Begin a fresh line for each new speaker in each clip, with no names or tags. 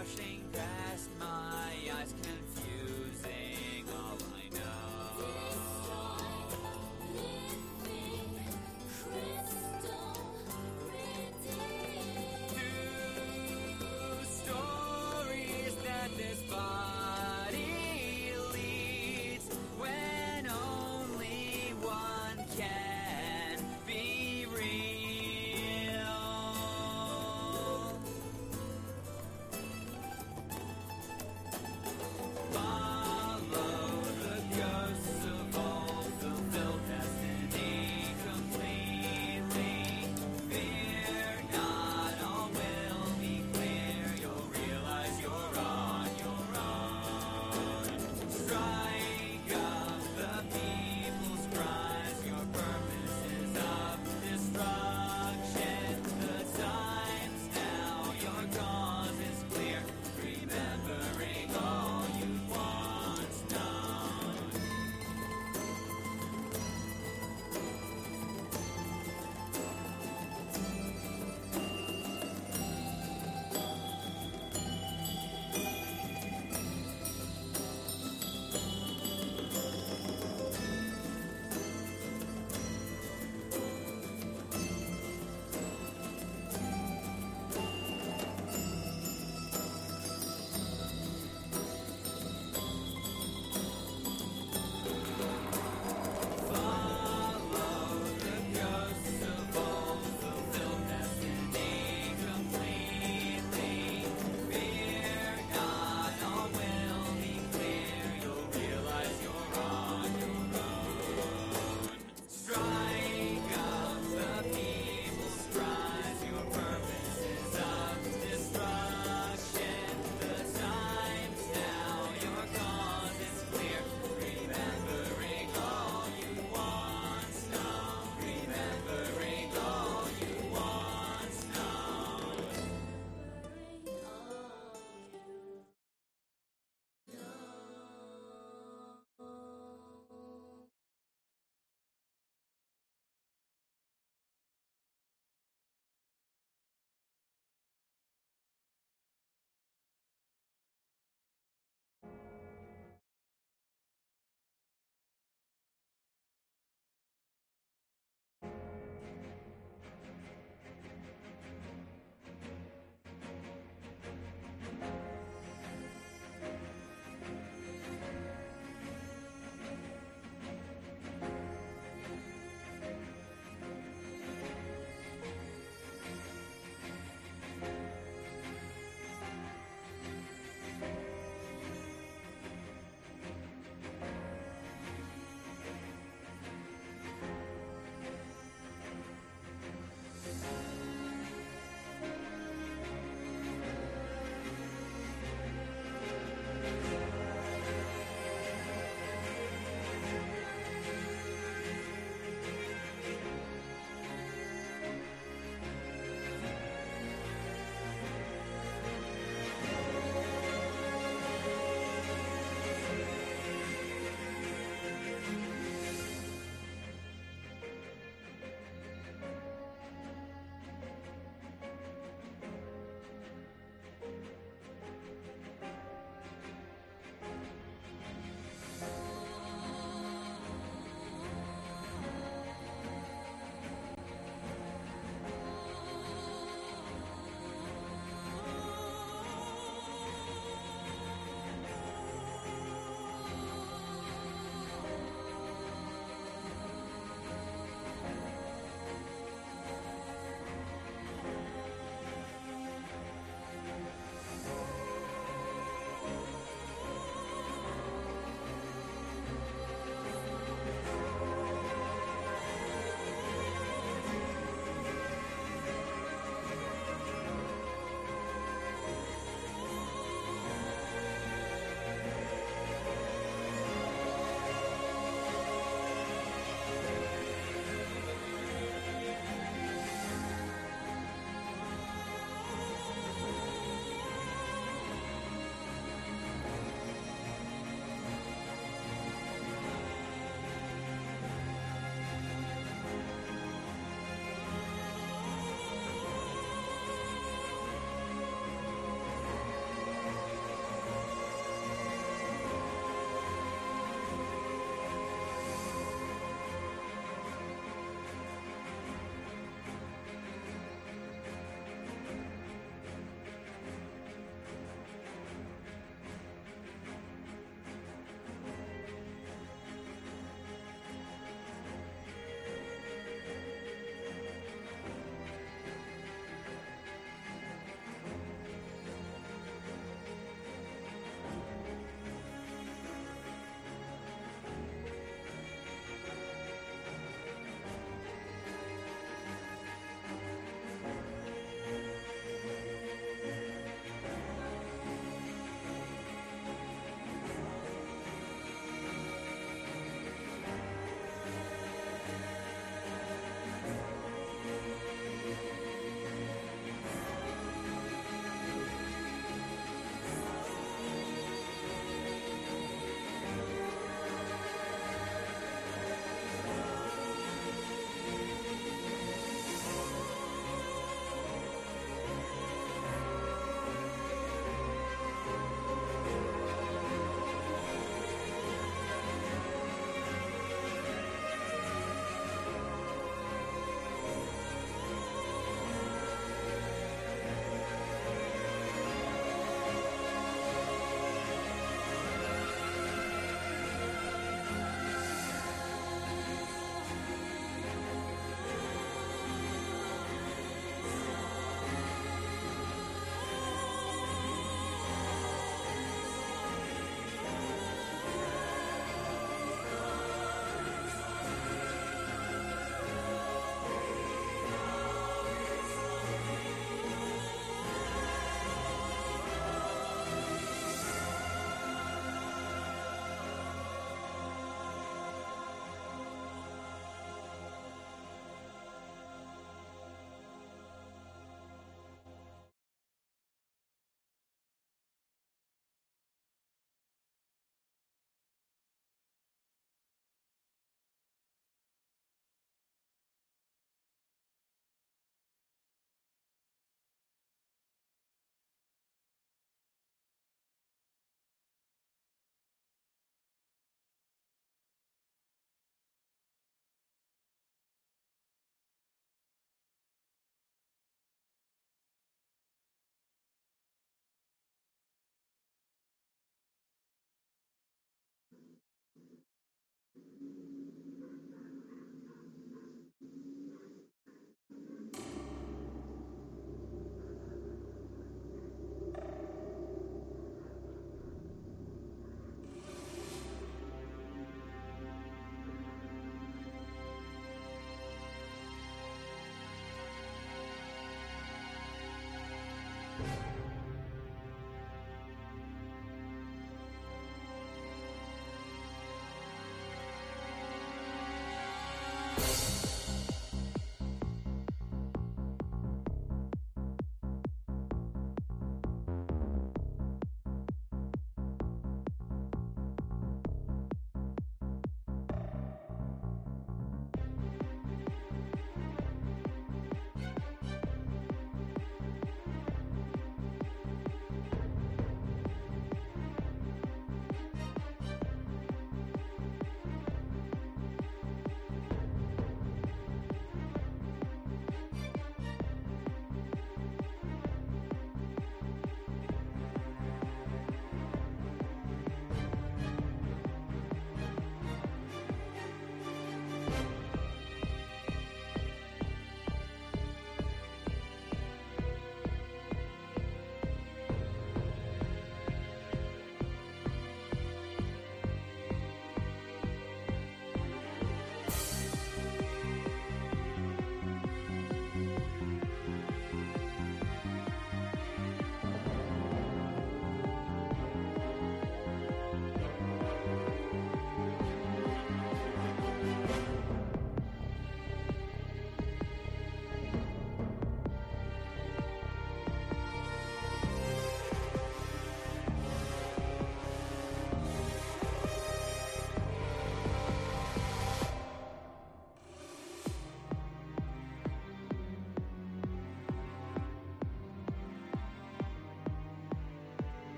rushing past my eyes, confusing all I know.
Living crystal redeemed.
Two stories that this body leads when only one can be real.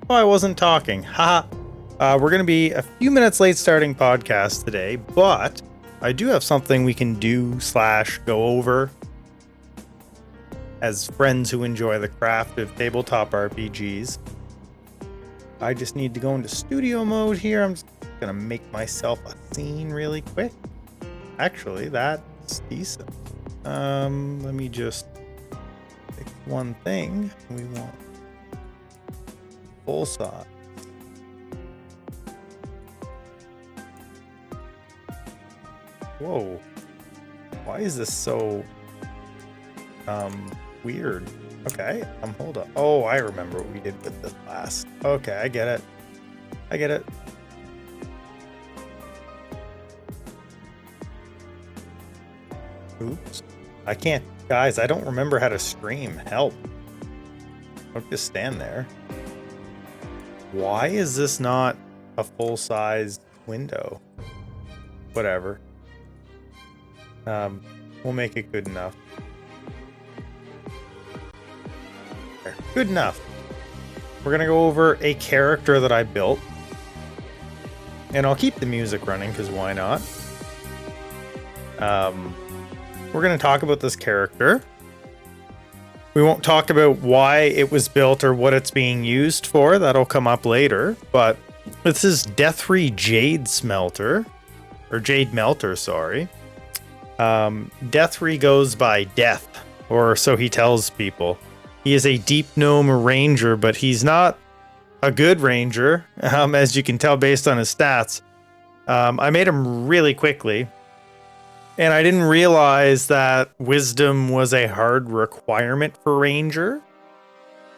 Oh, I wasn't talking. Haha. We're going to be a few minutes late starting podcast today, but I do have something we can do / go over as friends who enjoy the craft of tabletop RPGs. I just need to go into studio mode here. I'm just going to make myself a scene really quick. Actually, that's decent. Let me just pick one thing. We want full size. Whoa. Why is this so weird? Okay, hold up. Oh, I remember what we did with this last. Okay, I get it. I get it. Oops. I can't, guys, I don't remember how to stream. Help. Don't just stand there. Why is this not a full-size window? Whatever. We'll make it good enough. There. Good enough. We're gonna go over a character that I built. And I'll keep the music running, because why not? We're gonna talk about this character. We won't talk about why it was built or what it's being used for. That'll come up later. But this is Deathry Jade Smelter. Or Jade Melter, sorry. Deathry goes by Death, or so he tells people. He is a Deep Gnome Ranger, but he's not a good Ranger, as you can tell based on his stats. I made him really quickly, and I didn't realize that Wisdom was a hard requirement for Ranger,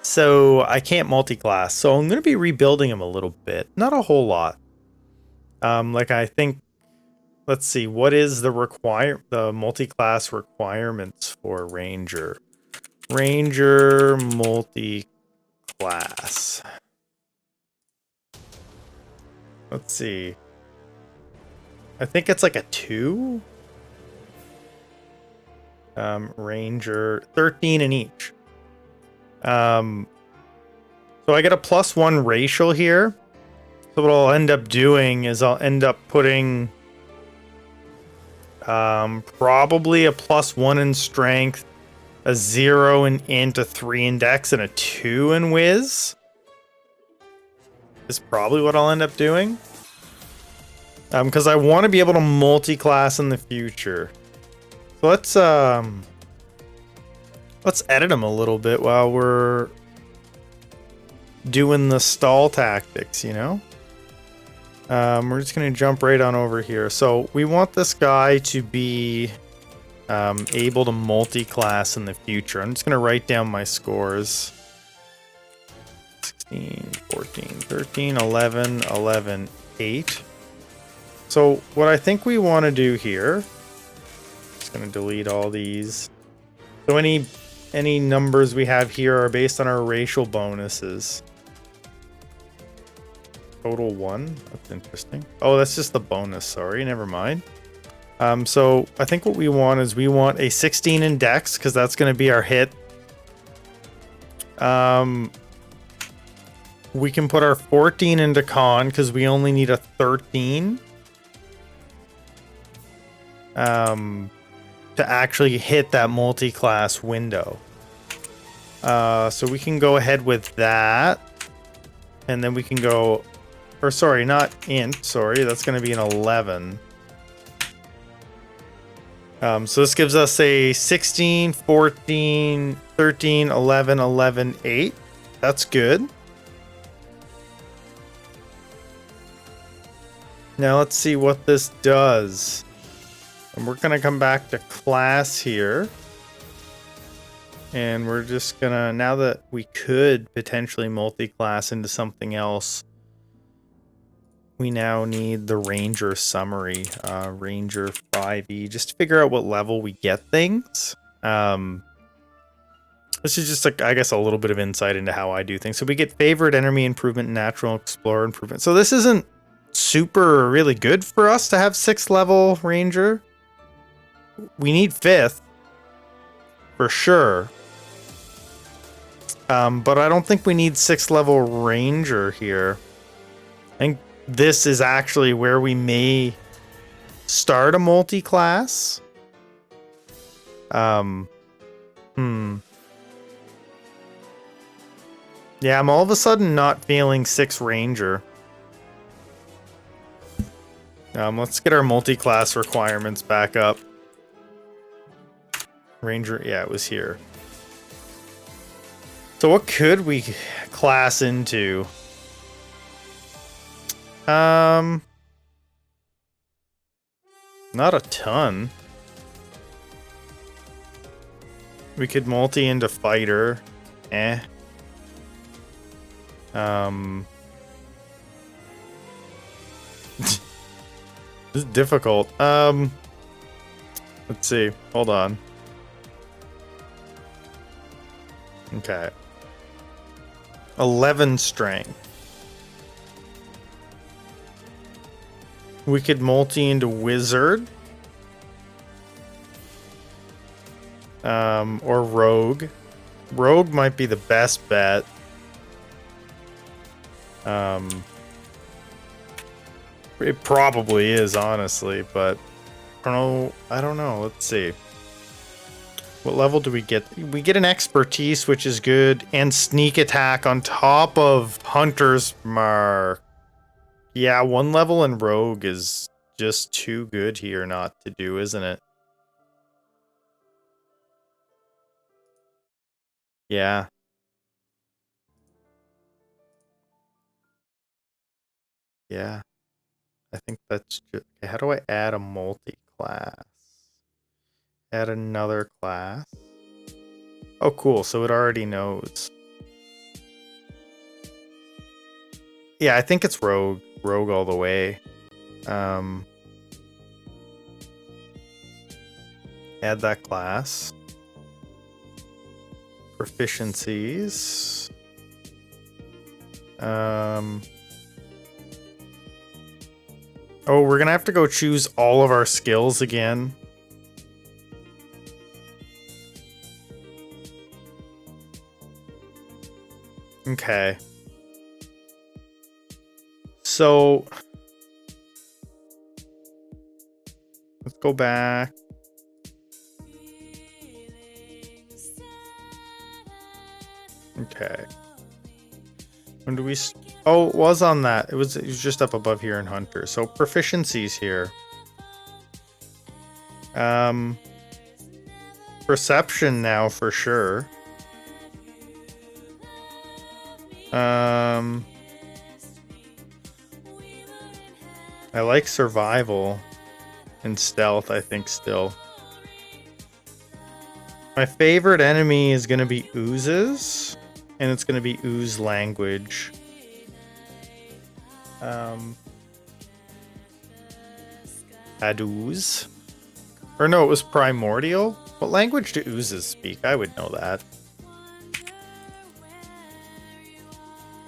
so I can't multi-class. So I'm going to be rebuilding him a little bit, not a whole lot. I think. Let's see, what is the multi-class requirements for Ranger? Ranger multi-class. Let's see. I think it's like a 2. Ranger, 13 in each. So I get a +1 racial here. So what I'll end up doing is I'll end up putting probably a +1 in strength, a 0 in int, a 3 in dex, and a 2 in whiz. Is probably what I'll end up doing. Because I want to be able to multi-class in the future. So let's edit them a little bit while we're doing the stall tactics, you know? We're just going to jump right on over here. So we want this guy to be able to multi-class in the future. I'm just going to write down my scores. 16, 14, 13, 11, 11, 8. So what I think we want to do here, just going to delete all these. So any numbers we have here are based on our racial bonuses. Total 1. That's interesting. Oh, that's just the bonus. Sorry, never mind. So I think what we want is we want a 16 in dex because that's going to be our hit. We can put our 14 into con because we only need a 13. To actually hit that multi-class window. So we can go ahead with that. And then we can go, or sorry, not int, sorry, that's going to be an 11. So this gives us a 16, 14, 13, 11, 11, 8. That's good. Now let's see what this does. And we're going to come back to class here. And we're just going to, now that we could potentially multi-class into something else, we now need the Ranger summary, Ranger 5e, just to figure out what level we get things. This is just, like, I guess, a little bit of insight into how I do things. So we get favorite enemy improvement, natural explorer improvement. So this isn't super really good for us to have 6th level Ranger. We need 5th for sure. But I don't think we need 6th level Ranger here. I think this is actually where we may start a multi-class. Yeah, I'm all of a sudden not feeling 6 Ranger. Let's get our multi-class requirements back up. Ranger, yeah, it was here. So what could we class into? Not a ton. We could multi into fighter. This is difficult. Let's see. Hold on. Okay. 11 strength. We could multi into wizard. Or rogue. Rogue might be the best bet. It probably is, honestly, but I don't know. Let's see. What level do we get? We get an expertise, which is good, and sneak attack on top of Hunter's Mark. Yeah, 1 level in rogue is just too good here not to do, isn't it? Yeah. Yeah. I think that's just... Okay, how do I add a multi-class? Add another class. Oh, cool. So it already knows. Yeah, I think it's rogue. Rogue all the way. Add that class. Proficiencies. Oh, we're gonna have to go choose all of our skills again. Okay. So let's go back. Okay. When do we... Oh, it was on that. It was just up above here in Hunter. So proficiencies here. Perception now for sure. I like survival and stealth, I think, still. My favorite enemy is going to be oozes, and it's going to be ooze language. Adooze. Or no, it was primordial. What language do oozes speak? I would know that.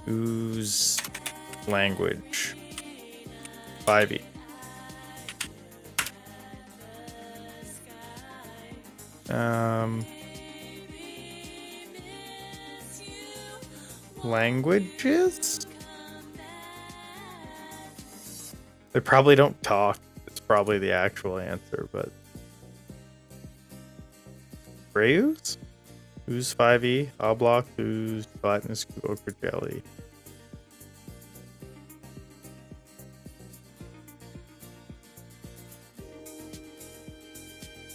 Ooze language. 5e. Languages? They probably don't talk. It's probably the actual answer, but... Brayus? Ooze 5e, Oblok, Ooze, Gelatinous, Ochre Jelly.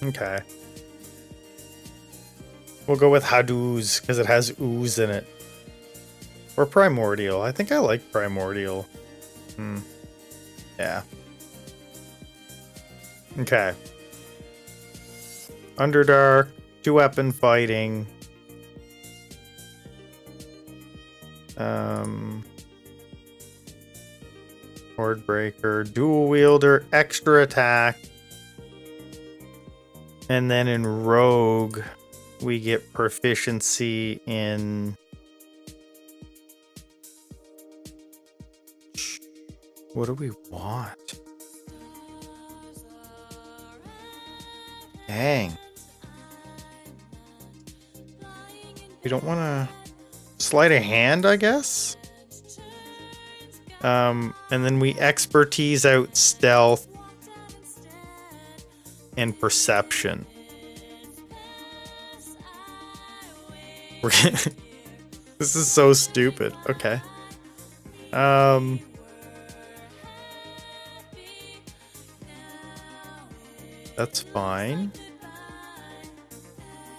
Okay. We'll go with Hadooz, because it has ooze in it. Or Primordial. I think I like Primordial. Yeah. Okay. Underdark, 2-weapon fighting. Hordebreaker, dual wielder, extra attack. And then in Rogue, we get proficiency in... What do we want? Dang. We don't want to... Sleight of hand, I guess? And then we expertise out stealth and perception. This is so stupid. Okay. That's fine.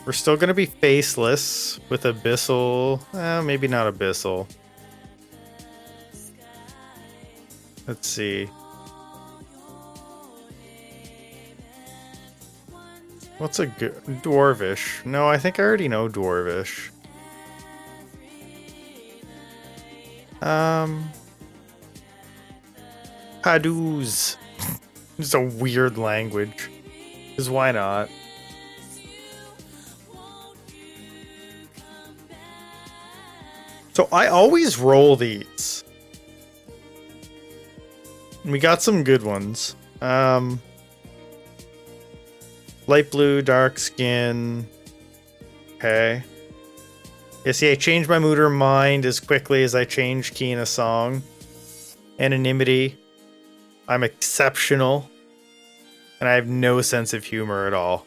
We're still going to be faceless with Abyssal. Maybe not Abyssal. Let's see. What's a good... Dwarvish. No, I think I already know Dwarvish. Hadooz. It's a weird language. Because why not? So I always roll these. We got some good ones. Light blue, dark skin. Okay. Yeah, see, I changed my mood or mind as quickly as I changed key in a song. Anonymity. I'm exceptional. And I have no sense of humor at all.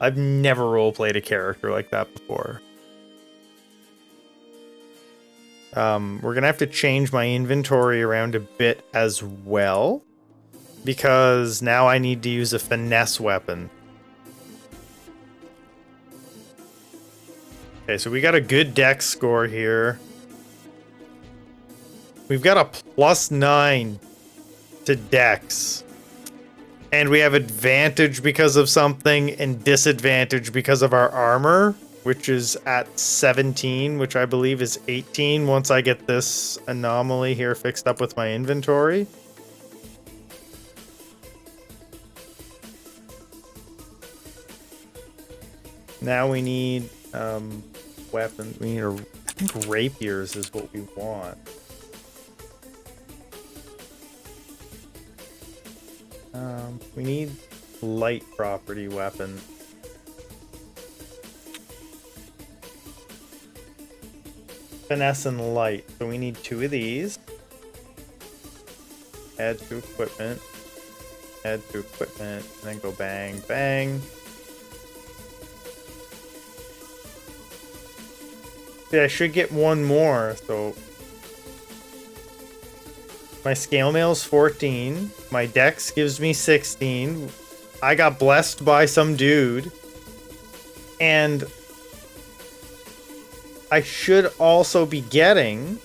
I've never roleplayed a character like that before. We're gonna have to change my inventory around a bit as well. Because now I need to use a finesse weapon. Okay, so we got a good dex score here. We've got a +9 to dex. And we have advantage because of something and disadvantage because of our armor, which is at 17, which I believe is 18 once I get this anomaly here fixed up with my inventory. Now we need weapons. We need I think rapiers is what we want. We need light property weapon. finesse and light. So we need 2 of these. Add to equipment. Add to equipment. And then go bang, bang. Yeah, I should get 1 more. So my scale mail's 14. My dex gives me 16. I got blessed by some dude. And I should also be getting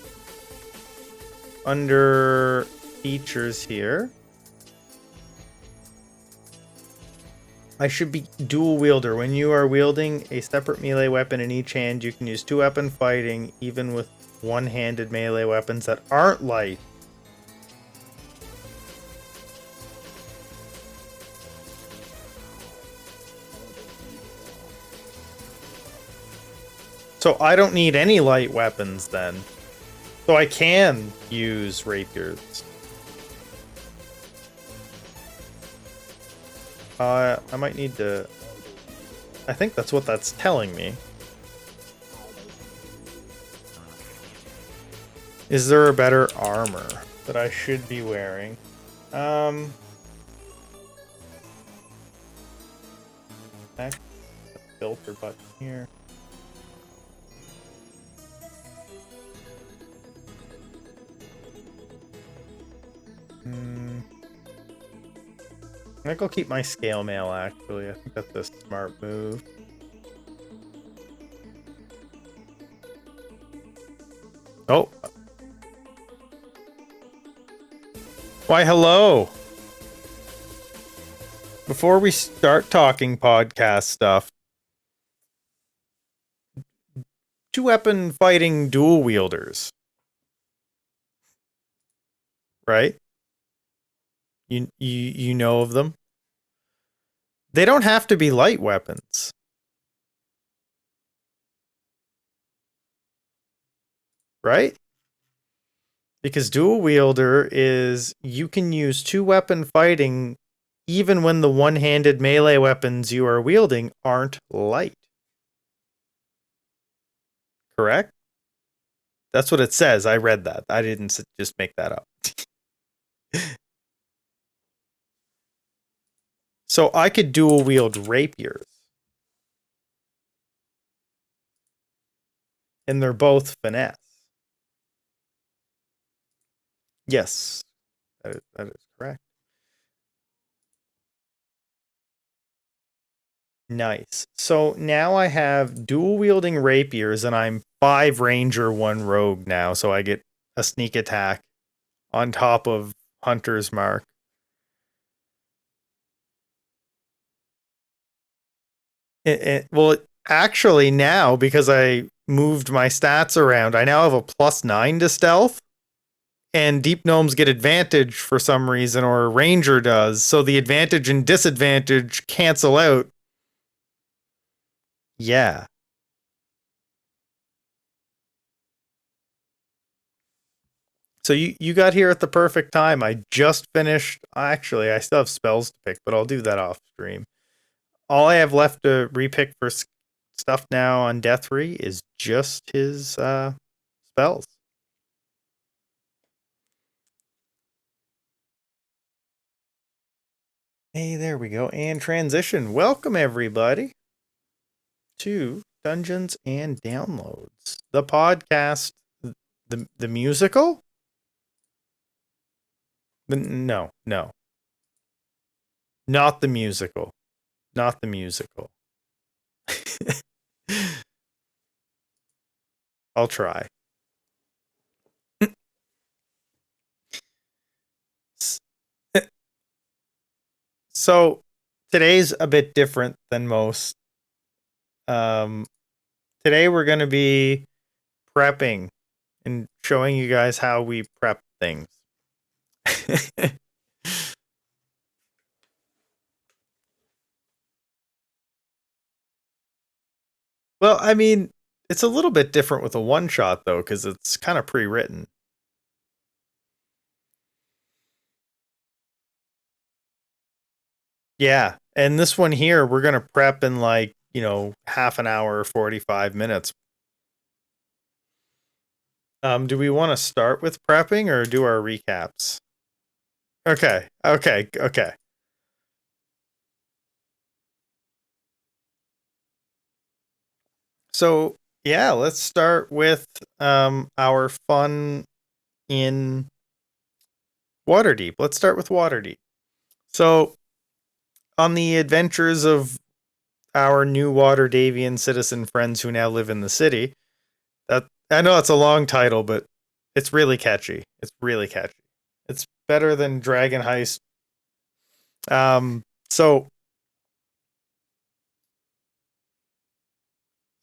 under features here. I should be dual wielder. When you are wielding a separate melee weapon in each hand, you can use 2-weapon fighting, even with one-handed melee weapons that aren't light. So I don't need any light weapons then. So I can use rapiers. I might need to... I think that's what that's telling me. Is there a better armor that I should be wearing? Back to the filter button here. I think I'll keep my scale mail, actually. I think that's a smart move. Oh. Why, hello. Before we start talking podcast stuff, 2-weapon fighting dual wielders. Right? You know of them? They don't have to be light weapons. Right? Because dual wielder is you can use 2-weapon fighting even when the one-handed melee weapons you are wielding aren't light. Correct? That's what it says. I read that. I didn't just make that up. So I could dual wield rapiers. And they're both finesse. Yes, that is correct. Nice. So now I have dual wielding rapiers and I'm 5 ranger, 1 rogue now. So I get a sneak attack on top of Hunter's Mark. Well, actually now, because I moved my stats around, I now have a +9 to stealth. And deep gnomes get advantage for some reason, or a ranger does. So the advantage and disadvantage cancel out. Yeah. So you got here at the perfect time. I just finished. Actually, I still have spells to pick, but I'll do that off stream. All I have left to repick for stuff now on Deathry is just his spells. Hey, there we go. And transition. Welcome, everybody, to Dungeons and Downloads, the podcast, the musical. No, not the musical, not the musical. I'll try. So today's a bit different than most. Today we're going to be prepping and showing you guys how we prep things. Well, I mean, it's a little bit different with a one-shot, though, because it's kind of pre-written. Yeah, and this one here, we're going to prep in like, half an hour or 45 minutes. Do we want to start with prepping or do our recaps? Okay. So yeah, let's start with our fun in Waterdeep. Let's start with Waterdeep. So on the adventures of our new Waterdavian citizen friends who now live in the city. That I know it's a long title, but it's really catchy. It's really catchy. It's better than Dragon Heist. So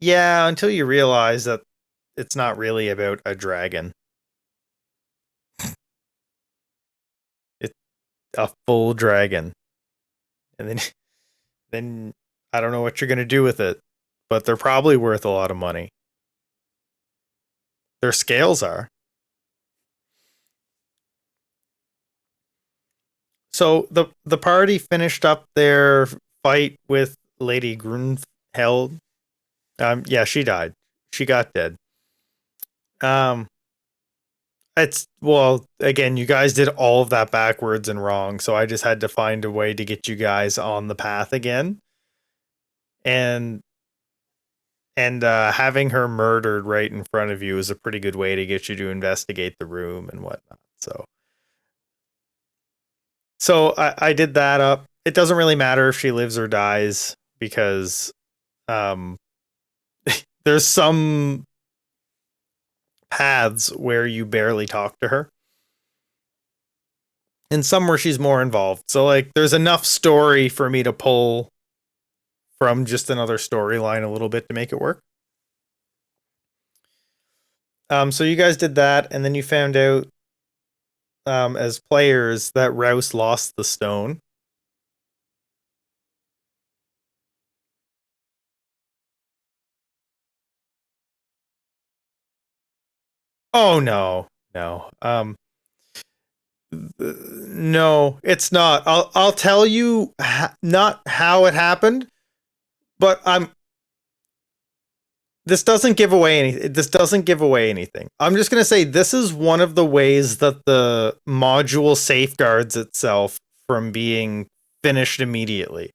yeah, until you realize that it's not really about a dragon. It's a full dragon. And then then I don't know what you're gonna do with it, but they're probably worth a lot of money. Their scales are. So the party finished up their fight with Lady Grunheld. Yeah, she died. She got dead. Um, it's well, again, you guys did all of that backwards and wrong, so I just had to find a way to get you guys on the path again. And having her murdered right in front of you is a pretty good way to get you to investigate the room and whatnot. So I did that up. It doesn't really matter if she lives or dies because um there's some paths where you barely talk to her and some where she's more involved. So like there's enough story for me to pull from just another storyline a little bit to make it work. So you guys did that, and then you found out as players that Rouse lost the stone. Oh no, no. No, it's not. I'll tell you not how it happened, but this doesn't give away anything. This doesn't give away anything. I'm just gonna say this is one of the ways that the module safeguards itself from being finished immediately.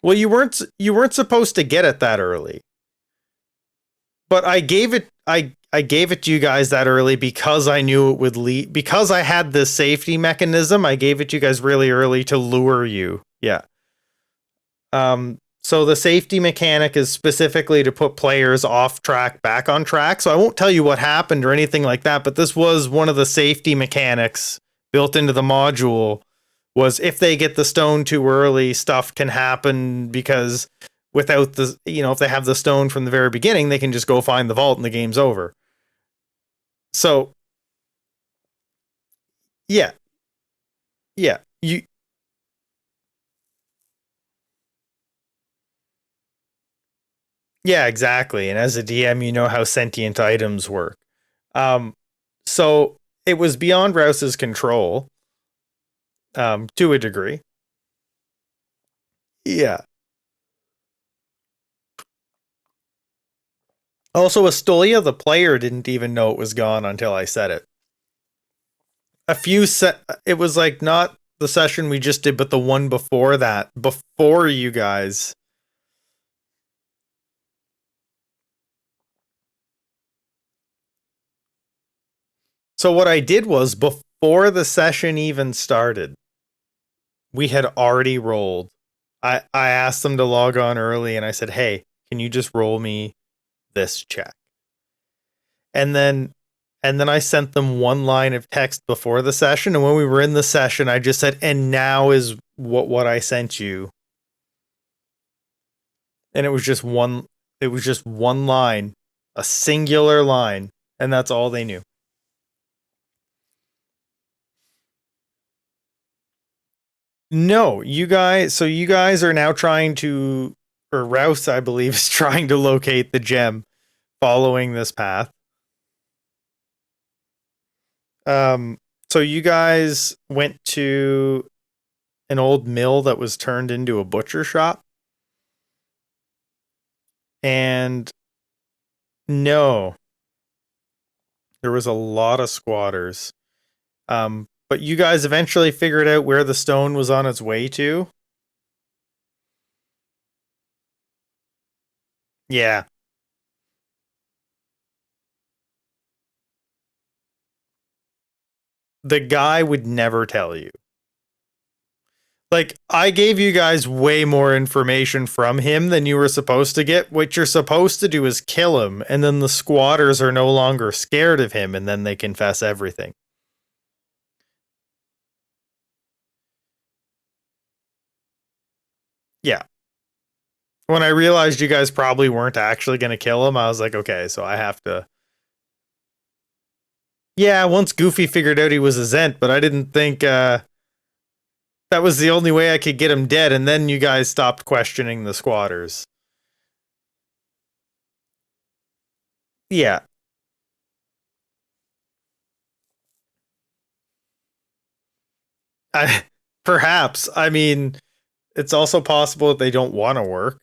Well, you weren't supposed to get it that early, but I gave it to you guys that early because I knew it would lead because I had this safety mechanism. I gave it to you guys really early to lure you. Yeah. So the safety mechanic is specifically to put players off track back on track. So I won't tell you what happened or anything like that, but this was one of the safety mechanics built into the module was if they get the stone too early, stuff can happen because without the if they have the stone from the very beginning, they can just go find the vault and the game's over. So yeah. Yeah. Yeah, exactly. And as a DM, you know how sentient items work. Um, so it was beyond Rouse's control, to a degree. Yeah. Also, Astolia, the player, didn't even know it was gone until I said it. It was like not the session we just did, but the one before that, before you guys. So what I did was before the session even started, we had already rolled. I asked them to log on early and I said, "Hey, can you just roll me this check?" And then I sent them one line of text before the session, and when we were in the session, I just said, "And now is what I sent you." And it was just one line, a singular line, and that's all they knew. No, you guys are now trying to or Rouse, I believe, is trying to locate the gem following this path. Um, so you guys went to an old mill that was turned into a butcher shop, and No, there was a lot of squatters. But you guys eventually figured out where the stone was on its way to. Yeah. The guy would never tell you. Like, I gave you guys way more information from him than you were supposed to get. What you're supposed to do is kill him, and then the squatters are no longer scared of him, and then they confess everything. Yeah. When I realized you guys probably weren't actually going to kill him, I was like, okay, so I have to. Yeah, once Goofy figured out he was a Zent, but I didn't think that was the only way I could get him dead, and then you guys stopped questioning the squatters. Yeah. I perhaps. I mean, it's also possible that they don't want to work.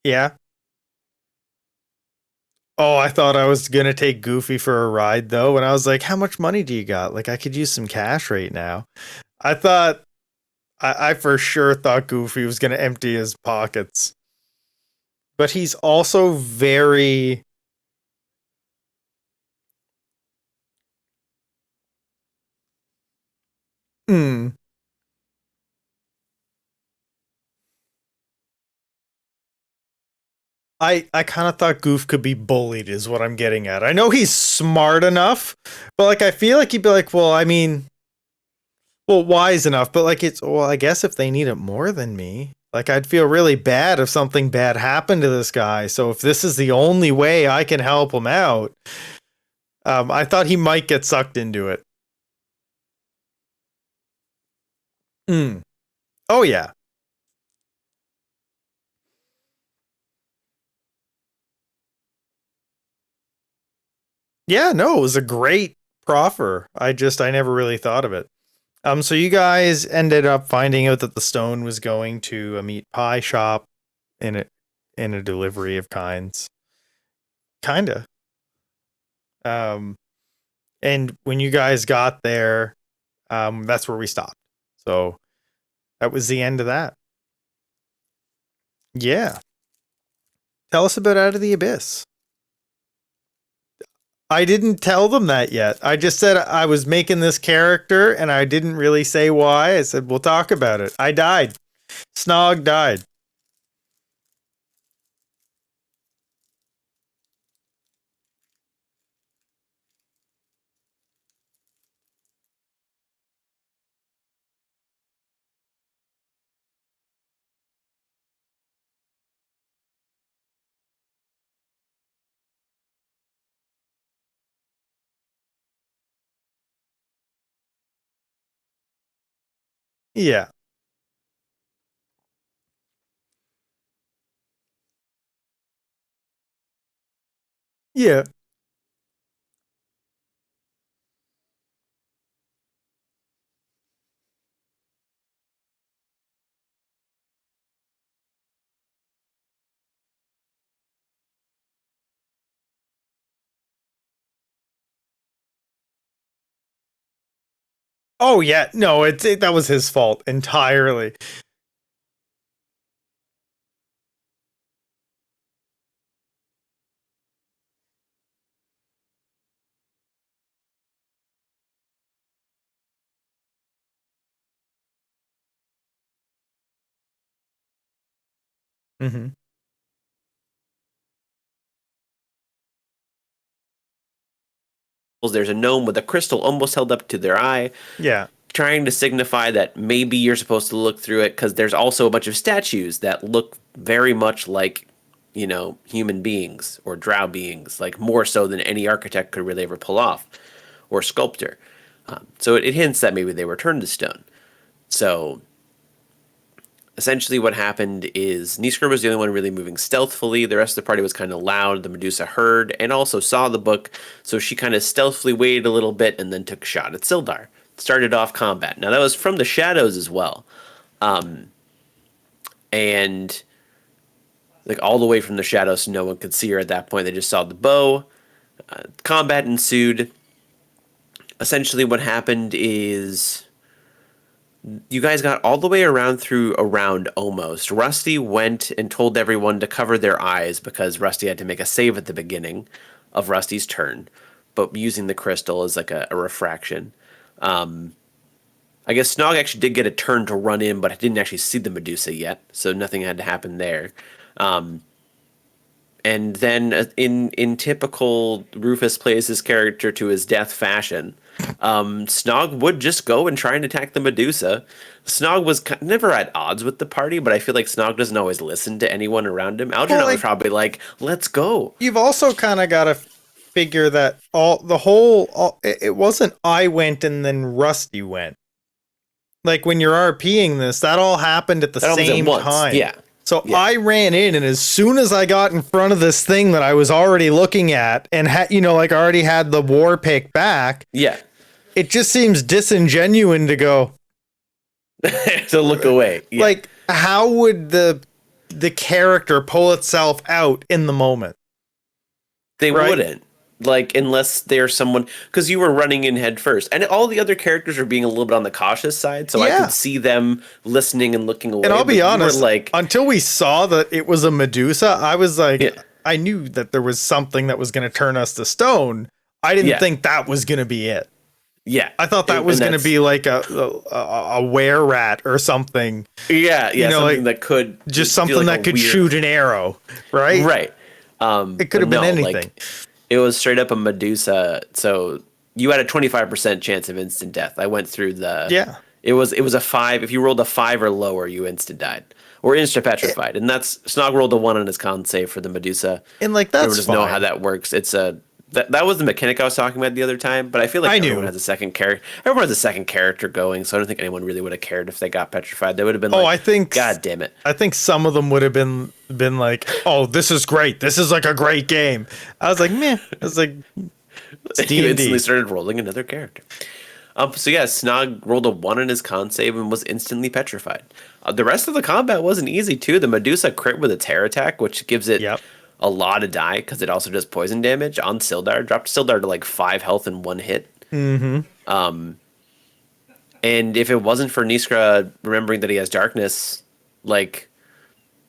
Yeah. Oh, I thought I was gonna take Goofy for a ride though, and I was like, "How much money do you got? Like, I could use some cash right now." I thought, I for sure thought Goofy was gonna empty his pockets, but he's also very. Hmm. I kind of thought Goof could be bullied, is what I'm getting at. I know he's smart enough, but like I feel like he'd be like, well, I mean, well, wise enough, but like it's well, I guess if they need it more than me, like I'd feel really bad if something bad happened to this guy. So if this is the only way I can help him out, I thought he might get sucked into it. Mm. Oh yeah, yeah. No, it was a great proffer. I never really thought of it. So you guys ended up finding out that the stone was going to a meat pie shop in a delivery of kinds. Kinda. Um, and when you guys got there, that's where we stopped. So that was the end of that. Yeah. Tell us about Out of the Abyss. I didn't tell them that yet. I just said I was making this character and I didn't really say why. I said, we'll talk about it. I died. Snog died. Yeah. Yeah. Oh yeah. No, that was his fault entirely. Hmm.
There's a gnome with a crystal almost held up to their eye,
Yeah.
trying to signify that maybe you're supposed to look through it because there's also a bunch of statues that look very much like, human beings or drow beings, like more so than any architect could really ever pull off or sculptor. So it hints that maybe they were turned to stone. So essentially what happened is Niskar was the only one really moving stealthily. The rest of the party was kind of loud. The Medusa heard and also saw the book, so she kind of stealthily waited a little bit and then took a shot at Sildar. Started off combat. Now that was from the shadows as well. And like all the way from the shadows, so no one could see her at that point. They just saw the bow. Combat ensued. Essentially, what happened is you guys got all the way around almost. Rusty went and told everyone to cover their eyes because Rusty had to make a save at the beginning of Rusty's turn, but using the crystal as like a refraction. I guess Snog actually did get a turn to run in, but I didn't actually see the Medusa yet, so nothing had to happen there. And then in typical Rufus plays his character to his death fashion, Snog would just go and try and attack the Medusa. Snog was never at odds with the party, but I feel like Snog doesn't always listen to anyone around him. Algernon was probably like, let's go.
You've also kind of got to figure that it wasn't I went and then Rusty went. Like when you're RPing this, that all happened at the same time.
Yeah.
So I ran in, and as soon as I got in front of this thing that I was already looking at and already had the war pick back.
Yeah.
It just seems disingenuous to go
to look away. Yeah.
Like, how would the character pull itself out in the moment?
They wouldn't. Like, unless there's someone, because you were running in head first, and all the other characters are being a little bit on the cautious side, so I could see them listening and looking away.
And I'll be honest,
like,
until we saw that it was a Medusa, I was like, I knew that there was something that was going to turn us to stone. I didn't think that was going to be it.
Yeah,
I thought that was going to be like a were rat or something.
Yeah, something that could
just something that could shoot an arrow, right?
Right.
It could have been anything.
Like, it was straight up a Medusa. So you had a 25% chance of instant death. I went through the.
Yeah.
It was a 5. If you rolled a 5 or lower, you instant died or instant petrified. And that's Snog rolled a 1 on his con save for the Medusa.
And like that's
everyone just know how that works. It's a. That was the mechanic I was talking about the other time, but I feel like everyone has a second character. Everyone has a second character going, so I don't think anyone really would have cared if they got petrified. They would have been like,
I think,
God damn it.
I think some of them would have been like, oh, this is great. This is like a great game. I was like, meh. I was like,
he instantly started rolling another character. So yeah, Snog rolled a 1 in his con save and was instantly petrified. The rest of the combat wasn't easy too. The Medusa crit with its hair attack, which gives it a lot of die because it also does poison damage on Sildar. Dropped Sildar to like 5 health in 1 hit.
Mm-hmm.
And if it wasn't for Niskra remembering that he has darkness, like,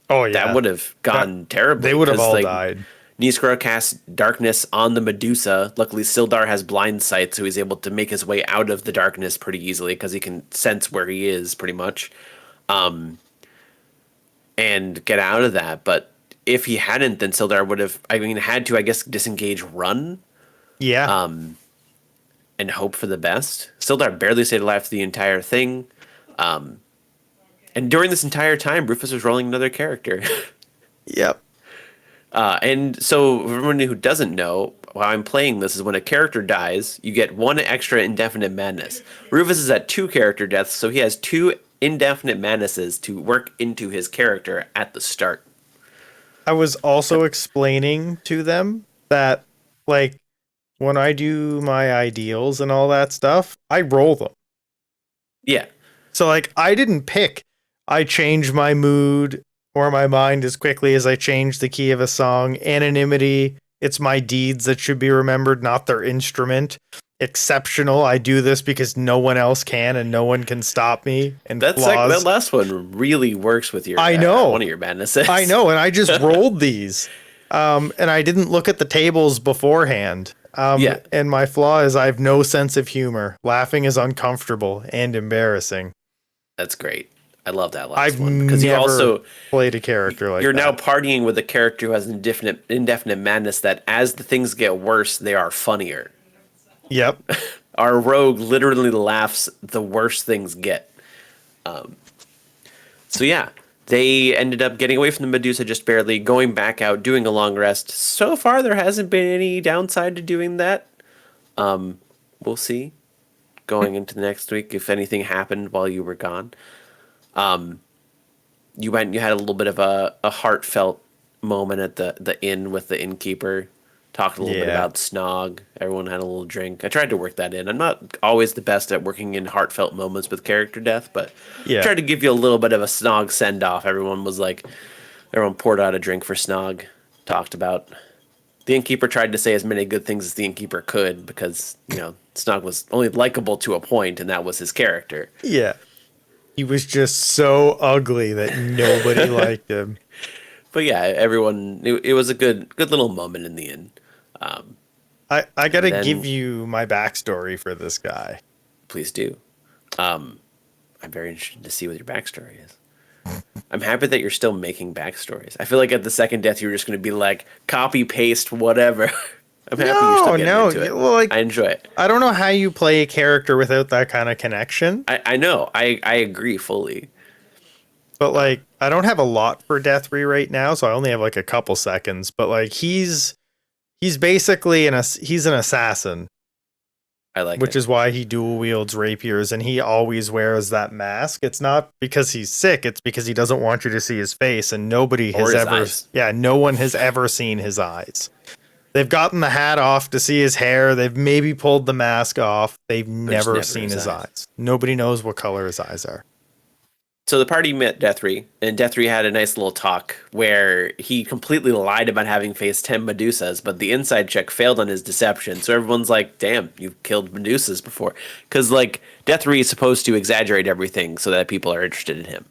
that would have gone terribly.
They would have all died.
Niskra cast darkness on the Medusa. Luckily, Sildar has blind sight, so he's able to make his way out of the darkness pretty easily because he can sense where he is pretty much, and get out of that. But if he hadn't, then Sildar would have, had to, I guess, disengage, run.
Yeah.
And hope for the best. Sildar barely stayed alive for the entire thing. And during this entire time, Rufus was rolling another character.
Yep.
And so, for everyone who doesn't know, while I'm playing this is when a character dies, you get 1 extra indefinite madness. Rufus is at 2 character deaths, so he has 2 indefinite madnesses to work into his character at the start.
I was also explaining to them that, like, when I do my ideals and all that stuff, I roll them.
Yeah.
So, like, I didn't pick. I change my mood or my mind as quickly as I change the key of a song. Anonymity, it's my deeds that should be remembered, not their instrument. Exceptional, I do this because no one else can and no one can stop me. And
that last one really works with your one of your madnesses.
I know, and I just rolled these. And I didn't look at the tables beforehand. And my flaw is I have no sense of humor. Laughing is uncomfortable and embarrassing.
That's great. I love that last one because you also
played a character like
you're
that.
now partying with a character who has indefinite madness that as the things get worse, they are funnier.
Yep.
Our rogue literally laughs the worse things get. So yeah, they ended up getting away from the Medusa just barely, going back out, doing a long rest. So far, there hasn't been any downside to doing that. We'll see going into the next week if anything happened while you were gone. You went and you had a little bit of a heartfelt moment at the inn with the innkeeper. Talked a little bit about Snog. Everyone had a little drink. I tried to work that in. I'm not always the best at working in heartfelt moments with character death, but tried to give you a little bit of a Snog send-off. Everyone was like, Everyone poured out a drink for Snog. Talked about the innkeeper tried to say as many good things as the innkeeper could because Snog was only likable to a point, and that was his character.
Yeah. He was just so ugly that nobody liked him.
But yeah, everyone. It was a good little moment in the end.
I gotta
then-
give you my backstory for this guy.
Please do. I'm very interested to see what your backstory is. I'm happy that you're still making backstories. I feel like at the second death, you're just going to be like, copy, paste, whatever. I'm happy you're still getting into it.
Well, like,
I enjoy it.
I don't know how you play a character without that kind of connection,
I know. I agree fully.
but like, I don't have a lot for Death Re right now, so I only have like a couple seconds. But like, he's basically he's an assassin,
I like
which
it.
is why he dual wields rapiers, and he always wears that mask. It's not because he's sick; it's because he doesn't want you to see his face, and nobody
Or
has
his
ever.
eyes.
Yeah, no one has ever seen his eyes. They've gotten the hat off to see his hair. They've maybe pulled the mask off. They've never
never
seen
his
his
eyes.
eyes. Nobody knows what color his eyes are.
So the party met Deathry, and Deathry had a nice little talk where he completely lied about having faced 10 Medusas, but the inside check failed on his deception. So everyone's like, damn, you've killed Medusas before. Because, like, Deathry is supposed to exaggerate everything so that people are interested in him.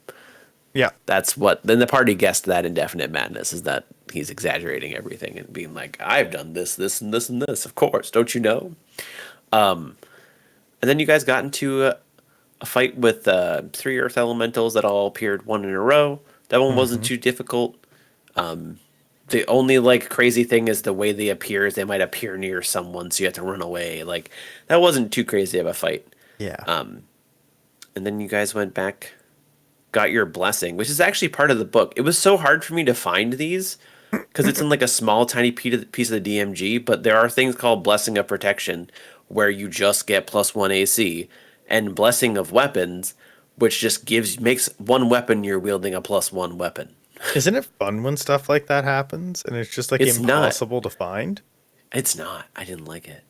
Yeah.
That's what... Then the party guessed that Indefinite Madness is that he's exaggerating everything and being like, I've done this, this, and this, and this, of course. Don't you know? And then you guys got into... a fight with 3 earth elementals that all appeared one in a row. That one wasn't too difficult. The only like crazy thing is the way they appear is they might appear near someone, so you have to run away. Like that wasn't too crazy of a fight.
Yeah.
And then you guys went back, got your blessing, which is actually part of the book. It was so hard for me to find these because it's in like a small, tiny piece of the DMG. But there are things called Blessing of Protection where you just get +1 AC. And Blessing of Weapons, which just makes one weapon you're wielding a +1 weapon.
Isn't it fun when stuff like that happens and it's just like
It's not.
impossible to find?
It's not. I didn't like it.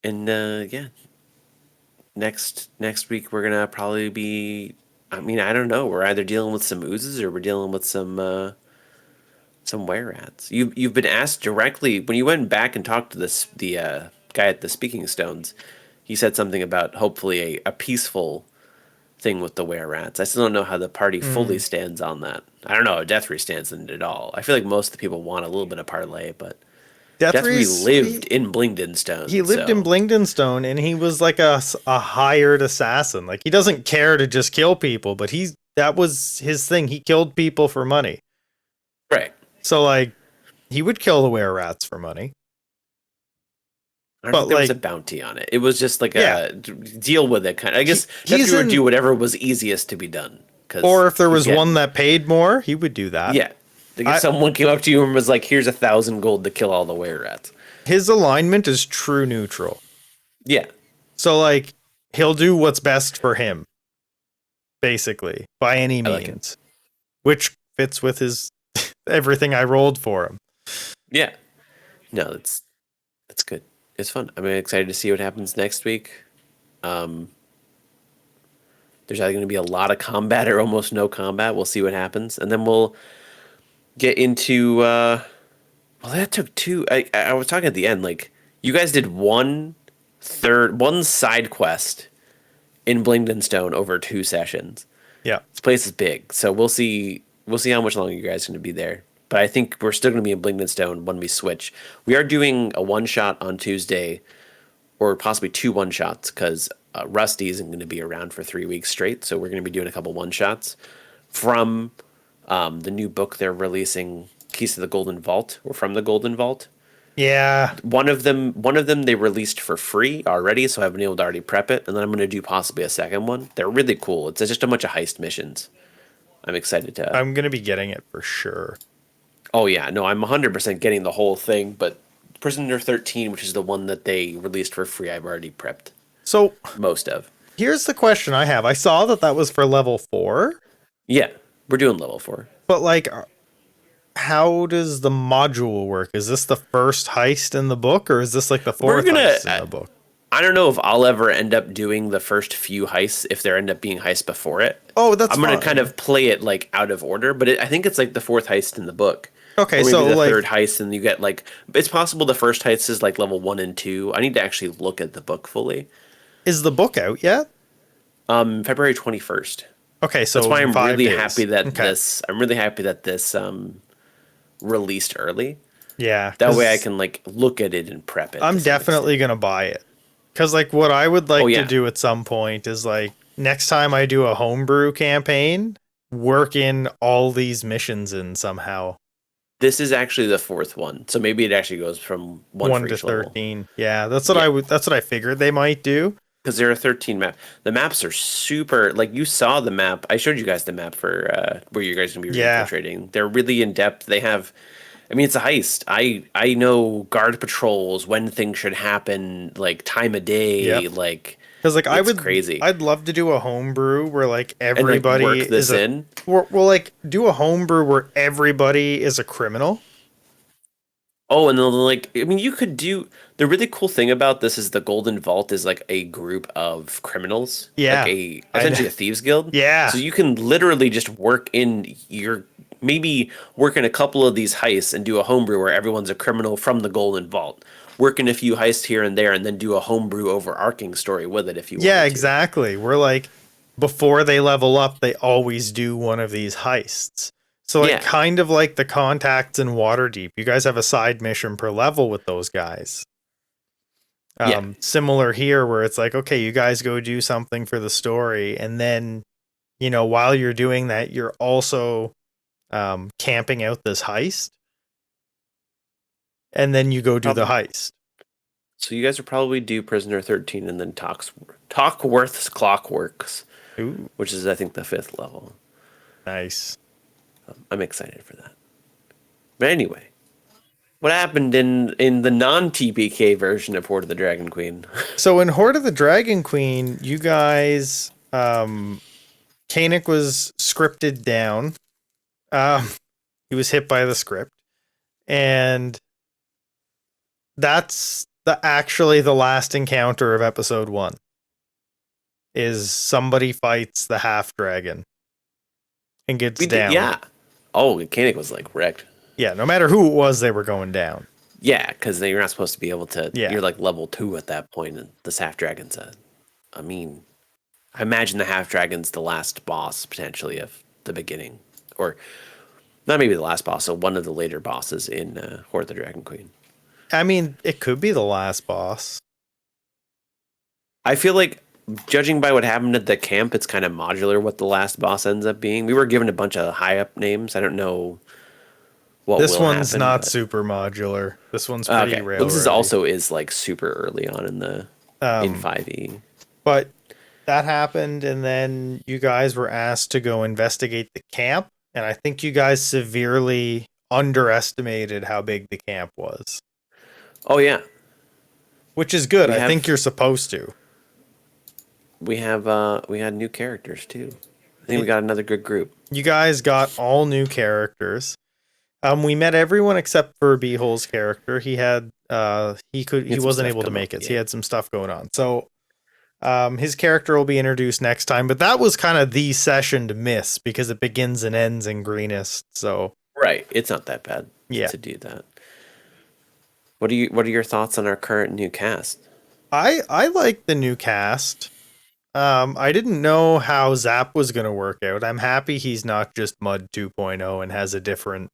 And yeah, next week we're gonna probably be. I mean, I don't know. We're either dealing with some oozes or we're dealing with some were rats. You've been asked directly when you went back and talked to the guy at the Speaking Stones. He said something about hopefully a peaceful thing with the were rats. I still don't know how the party fully stands on that. I don't know how Deathry stands in it at all. I feel like most of the people want a little bit of parlay, but Deathry lived in Blingdenstone.
He lived in Blingdenstone, and he was like a hired assassin. Like he doesn't care to just kill people, but that was his thing. He killed people for money.
Right.
So like he would kill the were rats for money.
I don't think there was a
like-
bounty on it. It was just like
Yeah.
a deal with it kind of. I guess
he's
Deathry would
in-
do whatever was easiest to be done.
Or if there was one that paid more, he would do that.
Yeah. Like if someone came up to you and was like, here's 1,000 gold to kill all the were rats.
His alignment is true neutral.
Yeah.
So like he'll do what's best for him, basically, by any
I like it.
means. Which fits with his everything I rolled for him.
Yeah. No, that's good. It's fun. I'm excited to see what happens next week. There's either going to be a lot of combat or almost no combat. We'll see what happens. And then we'll get into... well, that took 2... I was talking at the end, like, you guys did one side quest in Blingdenstone over 2 sessions.
Yeah.
This place is big, so we'll see how much longer you guys are going to be there. But I think we're still going to be in Blingdenstone when we switch. We are doing a one-shot on Tuesday, or possibly 2 one-shots, because Rusty isn't going to be around for 3 weeks straight, so we're going to be doing a couple one-shots from the new book they're releasing, Keys to the Golden Vault, or from the Golden Vault.
Yeah.
One of them they released for free already, so I've been able to already prep it, and then I'm going to do possibly a second one. They're really cool. It's just a bunch of heist missions. I'm excited to...
I'm going to be getting it for sure.
Oh, yeah. No, I'm 100% getting the whole thing, but Prisoner 13, which is the one that they released for free, I've already prepped
So
most of.
here's the question I have. I saw that was for level 4,
Yeah, we're doing level 4.
but like, how does the module work? Is this the first heist in the book, or is this like the fourth
gonna-
heist in the book?
I don't know if I'll ever end up doing the first few heists if there end up being heists before it.
Oh, that's
I'm gonna
fine.
kind of play it like out of order, but I think it's like the fourth heist in the book.
Okay,
Or maybe
so
the
like,
third heist, and you get like it's possible the first heist is like level 1 and 2. I need to actually look at the book fully.
is the book out yet?
February 21st.
Okay, so
That's why I'm
5
really
days.
happy that
Okay.
this. I'm really happy that this released early.
Yeah,
That way, I
'cause
can like look at it and prep it.
I'm
to some
definitely gonna buy it. Cause like what I would like
Oh, yeah.
to do at some point is like next time I do a homebrew campaign, work in all these missions in somehow.
This is actually the fourth one, so maybe it actually goes from
1
for
to
each level.
13. Yeah, that's what
Yeah.
that's what I figured they might do.
Because there are 13 maps. The maps are super. Like you saw the map. I showed you guys the map for where you guys gonna be
Yeah.
infiltrating. They're really in depth. They have. I mean, it's a heist. I know guard patrols, when things should happen, like time of day,
Yep.
like
Cause like
It's crazy.
I'd love to do a homebrew where like
and like
everybody
work
is
this
a,
in.
we'll like do a homebrew where everybody is a criminal.
Oh, and then like I mean, you could do the really cool thing about this is the Golden Vault is like a group of criminals.
Yeah.
Like essentially a thieves guild.
Yeah.
So you can literally just work in your maybe work in a couple of these heists and do a homebrew where everyone's a criminal from the Golden Vault. Work in a few heists here and there, and then do a homebrew overarching story with it if you want.
Yeah, exactly. We're like before they level up, they always do one of these heists. So like
Yeah.
kind of like the contacts in Waterdeep. You guys have a side mission per level with those guys.
Yeah.
Similar here where it's like, okay, you guys go do something for the story, and then you know, while you're doing that, you're also camping out this heist. And then you go do the heist.
So you guys will probably do Prisoner 13 and then Talkworth's Clockworks,
Ooh,
which is I think the 5th level.
nice.
I'm excited for that. But anyway, what happened in the non-TPK version of Horde of the Dragon Queen?
So in Horde of the Dragon Queen, you guys, Kanik was scripted down. He was hit by the script, and that's actually the last encounter of episode 1. Is somebody fights the half dragon and gets down.
Yeah. Oh, Koenig was like wrecked.
Yeah, no matter who it was, they were going down.
Yeah, because you're not supposed to be able to.
Yeah.
You're like level 2 at that point, and this half dragon's I mean, I imagine the half dragon's the last boss potentially of the beginning, or not maybe the last boss, so one of the later bosses in Horde of the Dragon Queen.
I mean, it could be the last boss.
I feel like, judging by what happened at the camp, it's kind of modular what the last boss ends up being. We were given a bunch of high up names. I don't know what
This
will
one's
happen,
not
but-
super modular. This one's pretty
Okay,
rare.
well, this is also is like super early on in the in 5e.
But that happened, and then you guys were asked to go investigate the camp, and I think you guys severely underestimated how big the camp was,
Oh yeah,
which is good.
We
I
have-
think you're supposed to.
we had new characters too. I think we got another good group.
You guys got all new characters. We met everyone except for Beehole's character. He had he
had some
wasn't
stuff
able to
come
make
up,
it. So he
yeah.
had some stuff going on. So his character will be introduced next time, but that was kind of the session to miss because it begins and ends in Greenest. So
Right, it's not that bad.
Yeah.
To do that. What are your thoughts on our current new cast?
I like the new cast. I didn't know how Zap was going to work out. I'm happy he's not just Mud 2.0 and has a different.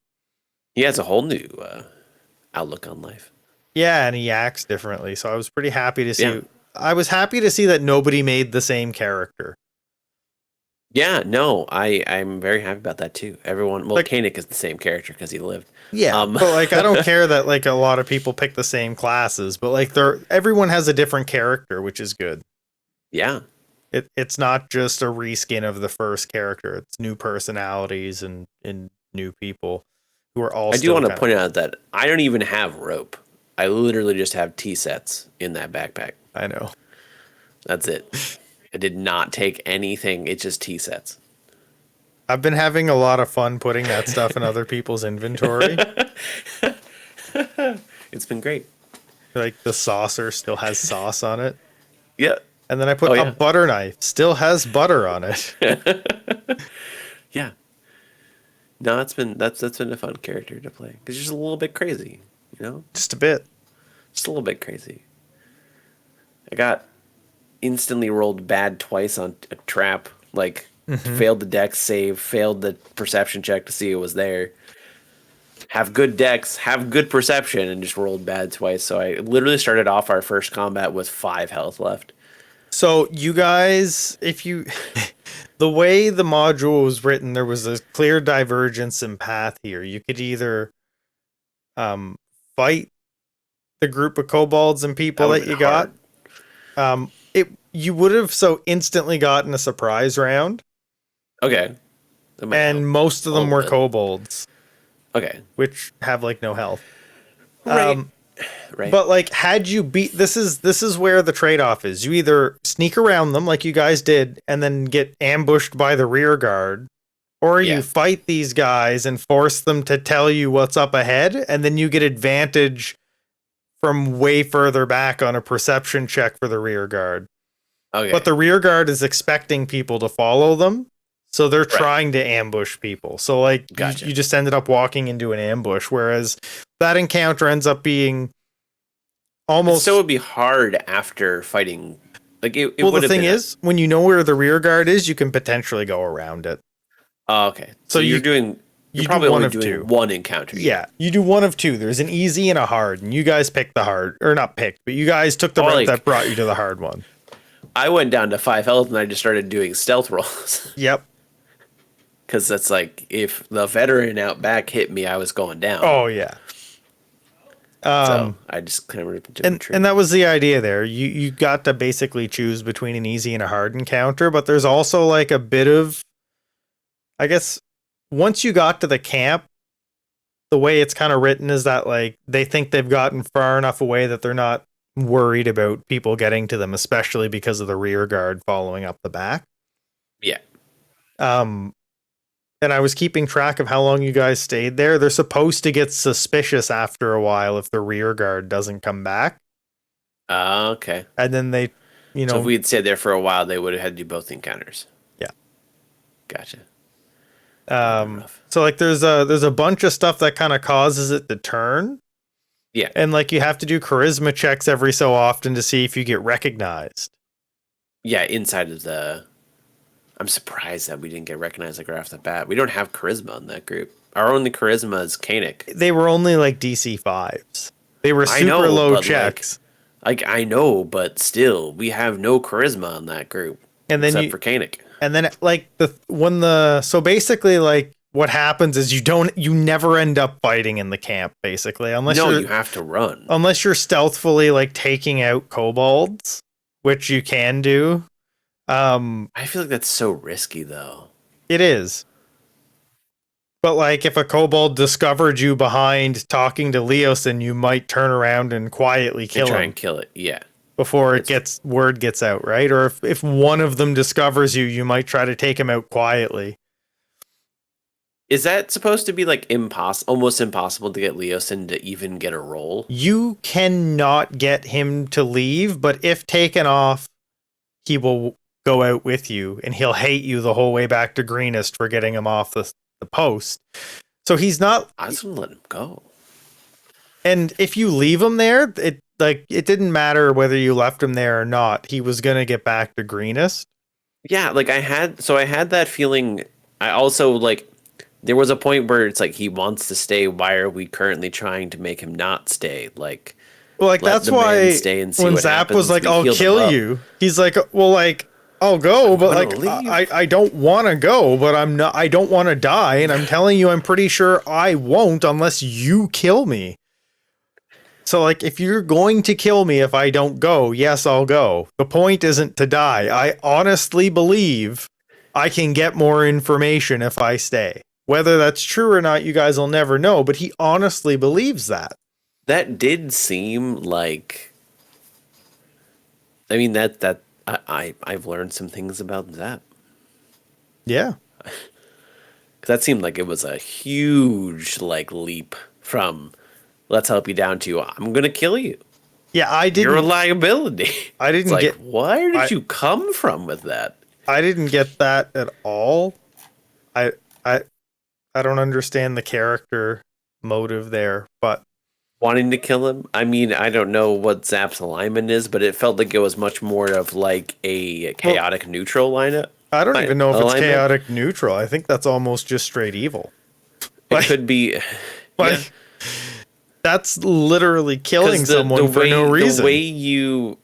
He has a whole new outlook on life.
Yeah, and he acts differently. So I was pretty happy to see.
Yeah.
I was happy to see that nobody made the same character.
Yeah, no, I'm very happy about that too. Everyone, well,
Like-
Koenig is the same character because he lived.
Yeah, but like I don't care that like a lot of people pick the same classes, but like everyone has a different character, which is good.
Yeah,
It's not just a reskin of the first character. It's new personalities and new people who are all.
I do want to point out that I don't even have rope. I literally just have tea sets in that backpack.
I know.
That's it. I did not take anything. It's just tea sets.
I've been having a lot of fun putting that stuff in other people's inventory.
It's been great.
Like the saucer still has sauce on it.
Yeah.
And then I put
Oh,
a
yeah.
butter knife. Still has butter on it.
Yeah. No, that's been a fun character to play because you're just a little bit crazy, you know,
Just a bit.
just a little bit crazy. I got instantly rolled bad twice on a trap. Like failed the dex save, failed the perception check to see it was there. Have good dex, have good perception, and just rolled bad twice. So I literally started off our first combat with 5 health left.
So you guys, if you, the way the module was written, there was a clear divergence in path here. You could either fight the group of kobolds and people that
would've
you
been
got.
hard.
You would have so instantly gotten a surprise round,
Okay. That might
and
help
most of
a
them
little
were
bit.
kobolds,
Okay.
which have like no health.
Right. Right.
But like, had you beat this is where the trade off is. You either sneak around them like you guys did, and then get ambushed by the rear guard, or
Yeah.
you fight these guys and force them to tell you what's up ahead, and then you get advantage from way further back on a perception check for the rear guard.
Okay.
But the rear guard is expecting people to follow them, so they're trying to ambush people. So like,
Gotcha.
you just ended up walking into an ambush, whereas that encounter ends up being almost.
So it would be hard after fighting. Like it
Well,
would
the
have
thing
been
is, when you know where the rear guard is, you can potentially go around it.
Oh, okay.
So
So you're
you-
doing.
you
You're
do
probably
one
only
of
doing
two.
one encounter.
Yeah, you do one of two. There's an easy and a hard, and you guys picked the hard, or not picked, but you guys took the
Oh,
route
like-
that brought you to the hard one.
I went down to 5 health and I just started doing stealth rolls
Yep.
because that's like if the veteran out back hit me, I was going down.
Oh yeah.
So I just kind of
And that was the idea there. You got to basically choose between an easy and a hard encounter, but there's also like a bit of, I guess, once you got to the camp, the way it's kind of written is that like they think they've gotten far enough away that they're not worried about people getting to them, especially because of the rear guard following up the back.
Yeah.
And I was keeping track of how long you guys stayed there. They're supposed to get suspicious after a while if the rear guard doesn't come back.
Okay.
And then they, you know,
So if we had stayed there for a while, they would have had to do both encounters.
Yeah.
Gotcha.
so like there's a bunch of stuff that kind of causes it to turn.
Yeah.
And like you have to do charisma checks every so often to see if you get recognized.
Yeah, inside of the. I'm surprised that we didn't get recognized like right off the bat. We don't have charisma in that group. Our only charisma is Kanik.
They were only like DC 5s. They were
I
super
know,
low
but,
checks.
Like I know, but still, we have no charisma in that group.
And then
except
you-
for Kanik.
And then like so basically like what happens is you never end up fighting in the camp basically unless
No,
you're
you have to run.
unless you're stealthily like taking out kobolds, which you can do.
I feel like that's so risky, though.
It is. But like if a kobold discovered you behind talking to Leosin, you might turn around and quietly
To
kill
try
him
and kill it. Yeah.
before word gets out, right? Or if one of them discovers you, you might try to take him out quietly.
Is that supposed to be like almost impossible to get Leosin to even get a roll?
You cannot get him to leave, but if taken off, he will go out with you and he'll hate you the whole way back to Greenest for getting him off the post. So he's not.
I was gonna let him go.
And if you leave him there, it didn't matter whether you left him there or not. He was gonna get back to Greenest.
Yeah, like I had that feeling. I also like there was a point where it's like he wants to stay. Why are we currently trying to make him not stay? Like,
Well, like
let
that's
the man
why
stay and see
when
what
Zap was
happens,
like,
we
"I'll
healed him
kill
up."
you," he's like, "Well, like I'll go, but
wanna
like
leave.
I don't want to go, but I'm not. I don't want to die, and I'm telling you, I'm pretty sure I won't unless you kill me." So like if you're going to kill me if I don't go, yes, I'll go. The point isn't to die. I honestly believe I can get more information if I stay. Whether that's true or not, you guys will never know, but he honestly believes that.
That did seem like. I mean I've learned some things about Zap.
Yeah.
'Cause that seemed like it was a huge like leap from let's help you down to I'm gonna kill you.
Yeah, I
You're a
didn't.
liability.
I didn't
It's like,
get.
where did
I-
you come from with that?
I didn't get that at all. I I I don't understand the character motive there, but
Wanting to kill him? I mean, I don't know what Zap's alignment is, but it felt like it was much more of like a chaotic neutral lineup.
I don't even know if it's
alignment?
chaotic neutral. I think that's almost just straight evil.
It could be.
Like
yeah.
that's literally killing
'Cause
someone for no reason.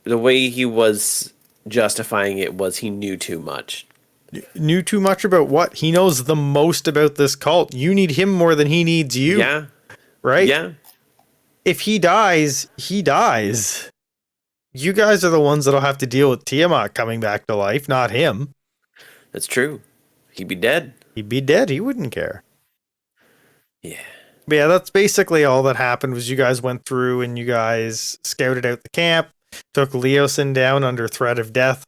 The way he was justifying it was he knew too much.
Knew too much about what? He knows the most about this cult. You need him more than he needs you.
Yeah.
Right?
Yeah.
If he dies, he dies. You guys are the ones that'll have to deal with Tiamat coming back to life, not him.
That's true. He'd be dead.
He'd be dead. He wouldn't care.
Yeah.
But yeah, that's basically all that happened was you guys went through and you guys scouted out the camp, took Leosin down under threat of death,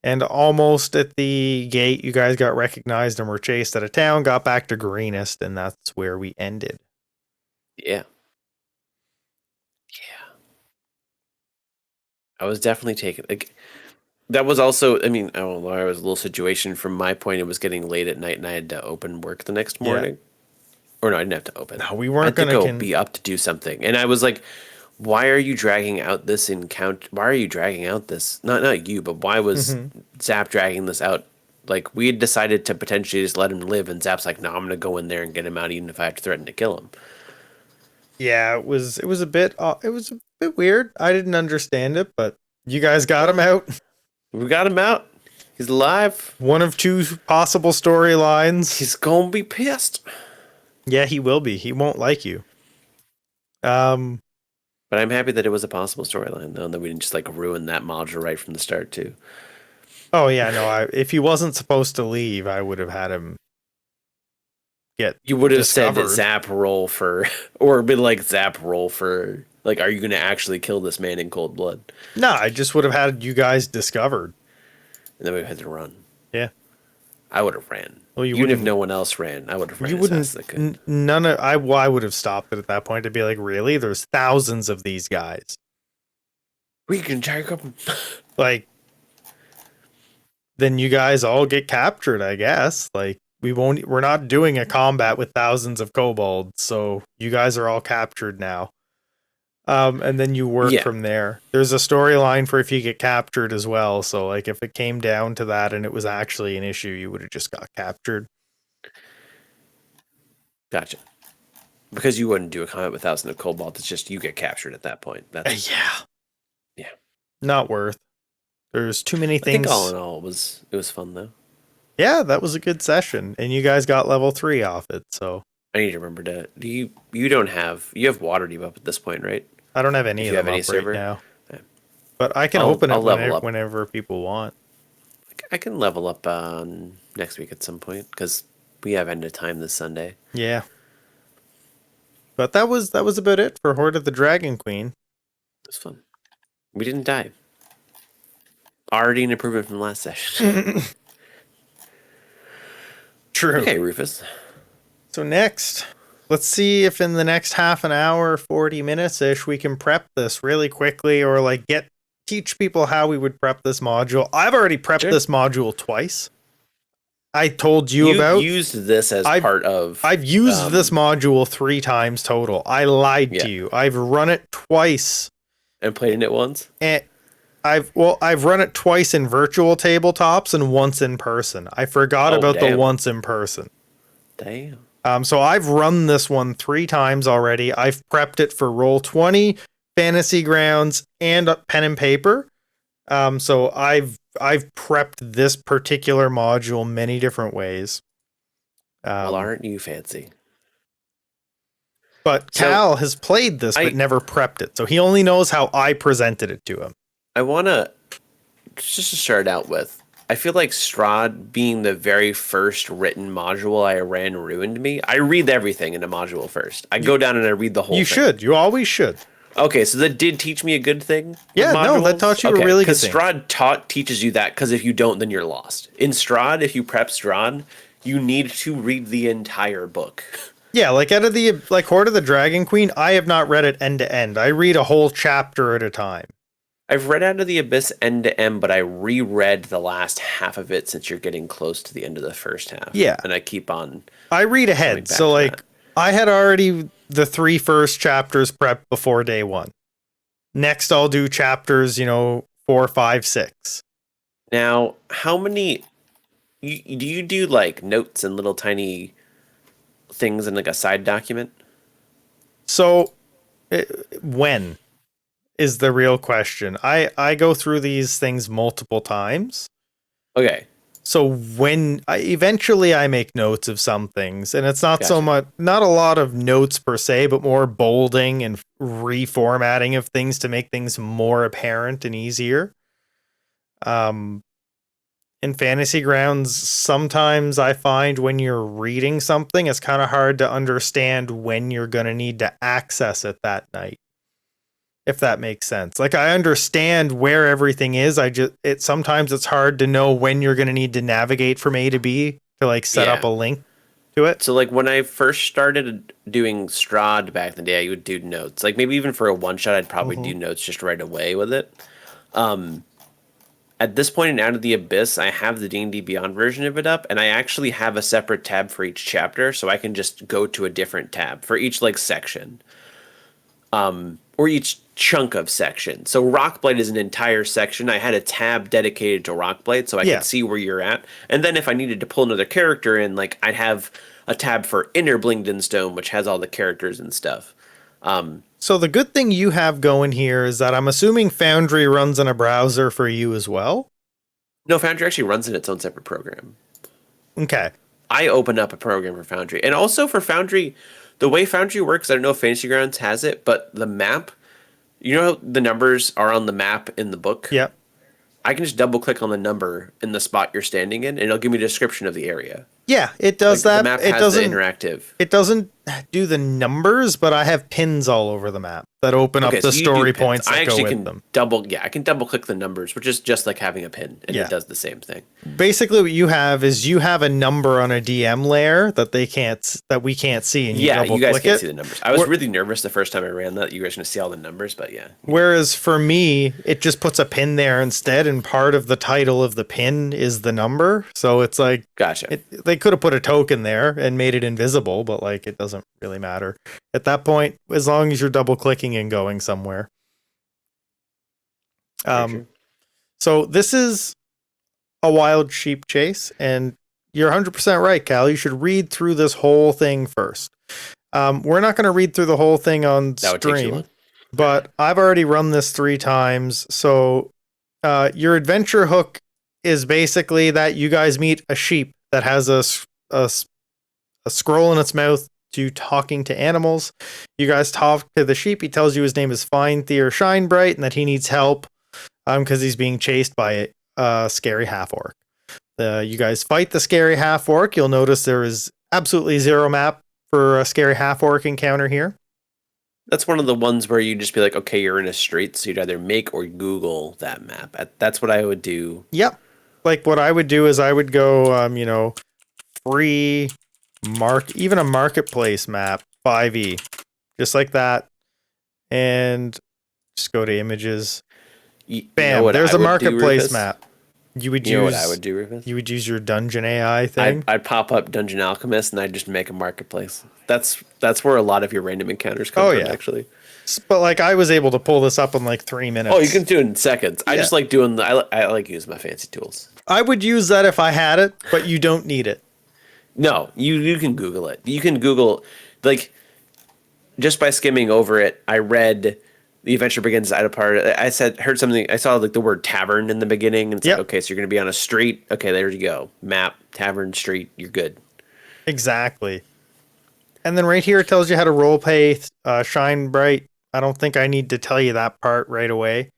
and almost at the gate, you guys got recognized and were chased out of town, got back to Greenest, and that's where we ended.
Yeah. Yeah. I was definitely taken. Like, that was also, I mean, oh, there was a little situation from my point. It was getting late at night and I had to open work the next
Yeah.
morning. Or no, I didn't have to open.
No, we
I
weren't
had to
going
go
to.
be up to do something. And I was like, why are you dragging out this encounter? Why are you dragging out this? Not you, but why was Zap dragging this out? Like, we had decided to potentially just let him live, and Zap's like, no, I'm going to go in there and get him out even if I have to threaten to kill him.
Yeah, it was a bit weird. I didn't understand it, but you guys got him out.
We got him out. He's alive.
One of two possible storylines.
He's going to be pissed.
Yeah, he will be. He won't like you.
But I'm happy that it was a possible storyline, though, and that we didn't just like ruin that module right from the start, too.
Oh yeah, no. If he wasn't supposed to leave, I would have had him get.
You would have said that
discovered.
Zap roll for, or been like Zap roll for, like, are you going to actually kill this man in cold blood?
No, I just would have had you guys discovered.
And then we had to run.
Yeah.
I would have ran.
Well, you
Even if
wouldn't-
no one else ran, I would have ran
You
as
wouldn't.
fast as I could.
None of. I would have stopped it at that point to be like, really? There's thousands of these guys.
We can take them.
Like, then you guys all get captured, I guess. Like, we're not doing a combat with thousands of kobolds, so you guys are all captured now. And then you work
Yeah.
from there. There's a storyline for if you get captured as well. So, like, if it came down to that and it was actually an issue, you would have just got captured.
Gotcha. Because you wouldn't do a combat with thousands of cobalt. It's just you get captured at that point. That's
Yeah.
Yeah.
Not worth. There's too many
I
things.
think all in all, it was fun though.
Yeah, that was a good session, and you guys got level 3 off it. So
I need to remember to. You have Waterdeep up at this point, right?
I don't have any
If
of
you
them
have any
up
server?
right now,
Okay.
but I can
I'll
open it
level
whenever,
up.
whenever people want.
I can level up next week at some point because we have end of time this Sunday.
Yeah. But that was about it for Horde of the Dragon Queen.
It was fun. We didn't die. Already an improvement from last session.
True.
Okay, Rufus.
So next, let's see if in the next half an hour, 40 minutes ish, we can prep this really quickly or like teach people how we would prep this module. I've already prepped
Sure.
this module twice. I told you about.
used this as
I've-
part of.
I've used this module 3 times total. I lied
Yeah.
to you. I've run it twice.
and played in it once.
And I've run it twice in virtual tabletops and once in person. I forgot
Oh,
about the
damn.
once in person.
Damn.
So I've run this one 3 times already. I've prepped it for Roll20, Fantasy Grounds, and pen and paper. So I've prepped this particular module many different ways.
Well, aren't you fancy?
But
So,
Cal has played this but never prepped it. So he only knows how I presented it to him.
I want to just to start out with. I feel like Strahd being the very first written module I ran ruined me. I read everything in a module first. I go down and I read the whole
You
thing.
should. You always should.
Okay, so that did teach me a good thing. with
Yeah, no, that
modules?
taught you a really good
Because
thing.
Strahd teaches you that. Because if you don't, then you're lost. In Strahd, if you prep Strahd, you need to read the entire book.
Yeah, like out of the like Horde of the Dragon Queen, I have not read it end to end. I read a whole chapter at a time.
I've read Out of the Abyss end to end, but I reread the last half of it since you're getting close to the end of the first half.
Yeah.
And I keep on.
I read
Coming
ahead.
back
So
to
like
that.
I had already the 3 first chapters prepped before day 1. Next I'll do chapters, 4, 5, 6.
Now, how many. Do you do like notes and little tiny things in like a side document?
So when is the real question. I go through these things multiple times.
Okay.
So when eventually I make notes of some things, and it's not so
Gotcha.
much, not a lot of notes per se, but more bolding and reformatting of things to make things more apparent and easier. In Fantasy Grounds, sometimes I find when you're reading something, it's kind of hard to understand when you're going to need to access it that night. If that makes sense. Like I understand where everything is. Sometimes it's hard to know when you're going to need to navigate from A to B to like set up a
Yeah.
link to it.
So like when I first started doing Strahd back in the day, I would do notes. Like maybe even for a one shot, I'd probably do notes just right away with it. At this point in Out of the Abyss, I have the D&D Beyond version of it up, and I actually have a separate tab for each chapter, so I can just go to a different tab for each like section. Or each chunk of section. So Rockblade is an entire section. I had a tab dedicated to Rockblade so I
Yeah.
could see where you're at. And then if I needed to pull another character in, like I'd have a tab for Inner Blingdenstone, which has all the characters and stuff.
So the good thing you have going here is that I'm assuming Foundry runs in a browser for you as well.
No, Foundry actually runs in its own separate program.
Okay.
I open up a program for Foundry. And also for Foundry, the way Foundry works, I don't know if Fantasy Grounds has it, but the map, you know how the numbers are on the map in the book?
Yep.
I can just double click on the number in the spot you're standing in, and it'll give me a description of the area.
Yeah, it does
Like,
that.
The map
It
has
doesn't.
the interactive.
It doesn't do the numbers, but I have pins all over the map that open up the
so you do
story
pins.
points that
I
go
actually
with
can
them.
I can double click the numbers, which is just like having a pin, and
Yeah.
it does the same thing.
Basically, what you have is you have a number on a DM layer that that we can't see, and you
Yeah,
double
you guys
click
can't
it.
see the numbers. I was
Where-
really nervous the first time I ran that. You guys are going to see all the numbers, but yeah.
Whereas for me, it just puts a pin there instead, and part of the title of the pin is the number. So it's like
Gotcha.
they could have put a token there and made it invisible, but like it doesn't really matter at that point as long as you're double clicking and going somewhere.
true.
So this is a wild sheep chase, and you're 100% right, Cal. You should read through this whole thing first. We're not going to read through the whole thing on
That would take too
stream,
long.
but I've already run this 3 times. So your adventure hook is basically that you guys meet a sheep that has a scroll in its mouth to talking to animals. You guys talk to the sheep. He tells you his name is Feinthir Shinebright and that he needs help because he's being chased by a scary half-orc. You guys fight the scary half-orc. You'll notice there is absolutely zero map for a scary half-orc encounter here.
That's one of the ones where you just be like, okay, you're in a strait, so you'd either make or Google that map. That's what I would do.
Yep. Like what I would do is I would go, free even a marketplace map, 5e, just like that. And just go to images.
You know
Bam,
what
there's
I
a
would do,
marketplace
Rufus?
map. You would
You know
use
what I would do, Rufus?
you would use your dungeon AI thing.
I'd pop up Dungeon Alchemist and I'd just make a marketplace. That's where a lot of your random encounters come from,
yeah.
actually.
But like I was able to pull this up in like 3 minutes.
Oh, you can do it in seconds. I
Yeah.
just like doing I like using my fancy tools.
I would use that if I had it, but you don't need it.
No, you can Google it. You can Google, like, just by skimming over it, I read The Adventure Begins at a part. Heard something. I saw like the word tavern in the beginning, and it's
Yep.
like, okay, so you're gonna be on a street. Okay, there you go. Map, tavern, street. You're good.
Exactly. And then right here it tells you how to roleplay Shine Bright. I don't think I need to tell you that part right away.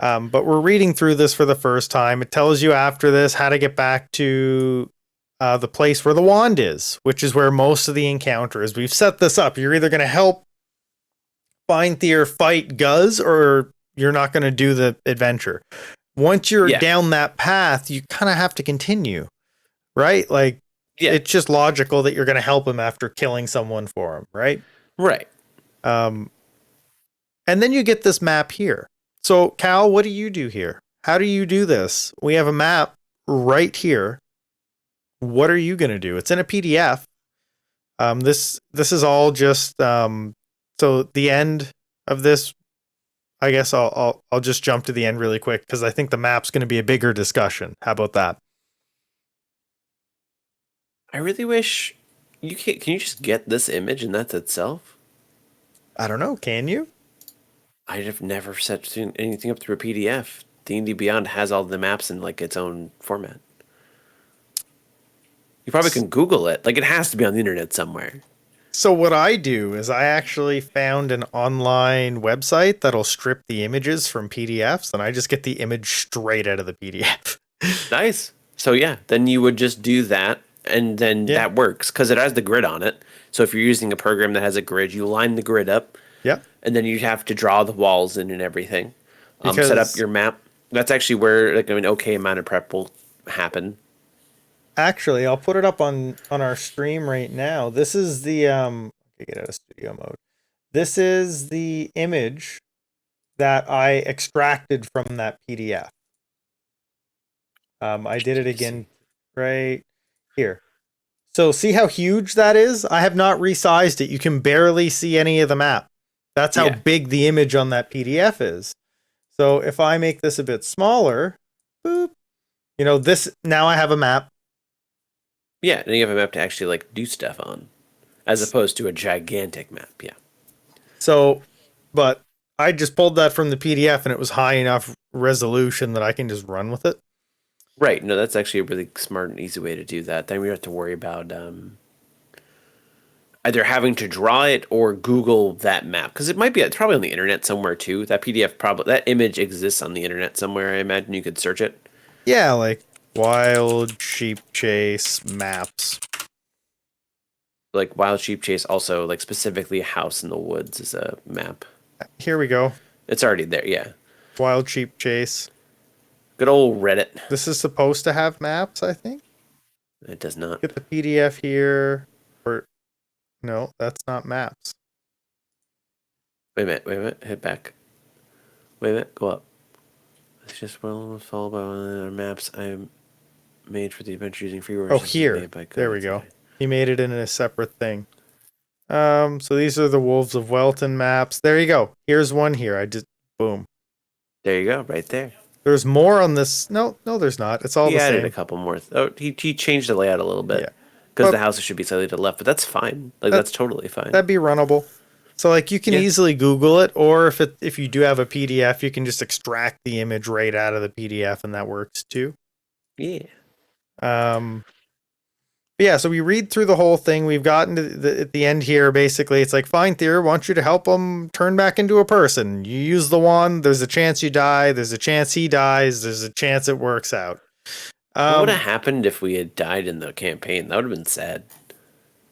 But we're reading through this for the first time. It tells you after this how to get back to the place where the wand is, which is where most of the encounter is. We've set this up. You're either going to help Feinthir fight Guz, or you're not going to do the adventure. Once you're
Yeah.
down that path, you kind of have to continue, right? Like,
Yeah.
It's just logical that you're going to help him after killing someone for him, right?
Right.
And then you get this map here. So, Cal, what do you do here? How do you do this? We have a map right here. What are you going to do? It's in a PDF. This is all just so the end of this. I guess I'll just jump to the end really quick because I think the map's going to be a bigger discussion. How about that?
I really wish you can you just get this image and that's itself?
I don't know. Can you?
I have never set anything up through a PDF. D&D Beyond has all the maps in like its own format. You probably can Google it. Like it has to be on the internet somewhere.
So what I do is I actually found an online website that'll strip the images from PDFs, and I just get the image straight out of the PDF.
Nice. So yeah, then you would just do that, and then that works because it has the grid on it. So if you're using a program that has a grid, you line the grid up.
Yep.
And then you have to draw the walls in and everything.
Because
set up your map. That's actually where like an okay amount of prep will happen.
actually, I'll put it up on our stream right now. This is the get out of studio mode. This is the image that I extracted from that PDF. I did it again right here. So see how huge that is? I have not resized it. You can barely see any of the map. That's how big the image on that PDF is. So if I make this a bit smaller, boop, you know, this now I have a map.
Yeah, and you have a map to actually like do stuff on, as opposed to a gigantic map. Yeah.
So, but I just pulled that from the PDF and it was high enough resolution that I can just run with it.
Right. No, that's actually a really smart and easy way to do that. Then we don't have to worry about either having to draw it or Google that map, because it's probably on the internet somewhere too. That PDF that image exists on the internet somewhere. I imagine you could search it.
Yeah, like Wild Sheep Chase maps.
Like Wild Sheep Chase, also like specifically a house in the woods is a map.
Here we go.
It's already there. Yeah.
Wild Sheep Chase.
Good old Reddit.
This is supposed to have maps, I think.
It does not.
Get the PDF here. Or no, that's not maps.
Wait a minute. Hit back. Wait a minute. Go up. It's just followed by one of our maps I made for the adventure using free
Oh, here. There we go. He made it in a separate thing. So these are the Wolves of Welton maps. There you go. Here's one here. I just boom.
There you go. Right there.
There's more on this. No, there's not. It's all
he
the
added
same.
a couple more. He changed the layout a little bit.
Yeah.
Because the houses should be slightly to the left, but that's fine. Like that's totally fine.
That'd be runnable. So like you can easily Google it, or if you do have a PDF, you can just extract the image right out of the PDF, and that works too.
Yeah.
Yeah. So we read through the whole thing. We've gotten to at the end here. Basically, it's like, fine, Thea wants you to help him turn back into a person. You use the wand. There's a chance you die. There's a chance he dies. There's a chance it works out.
What would have happened if we had died in the campaign? That would have been sad.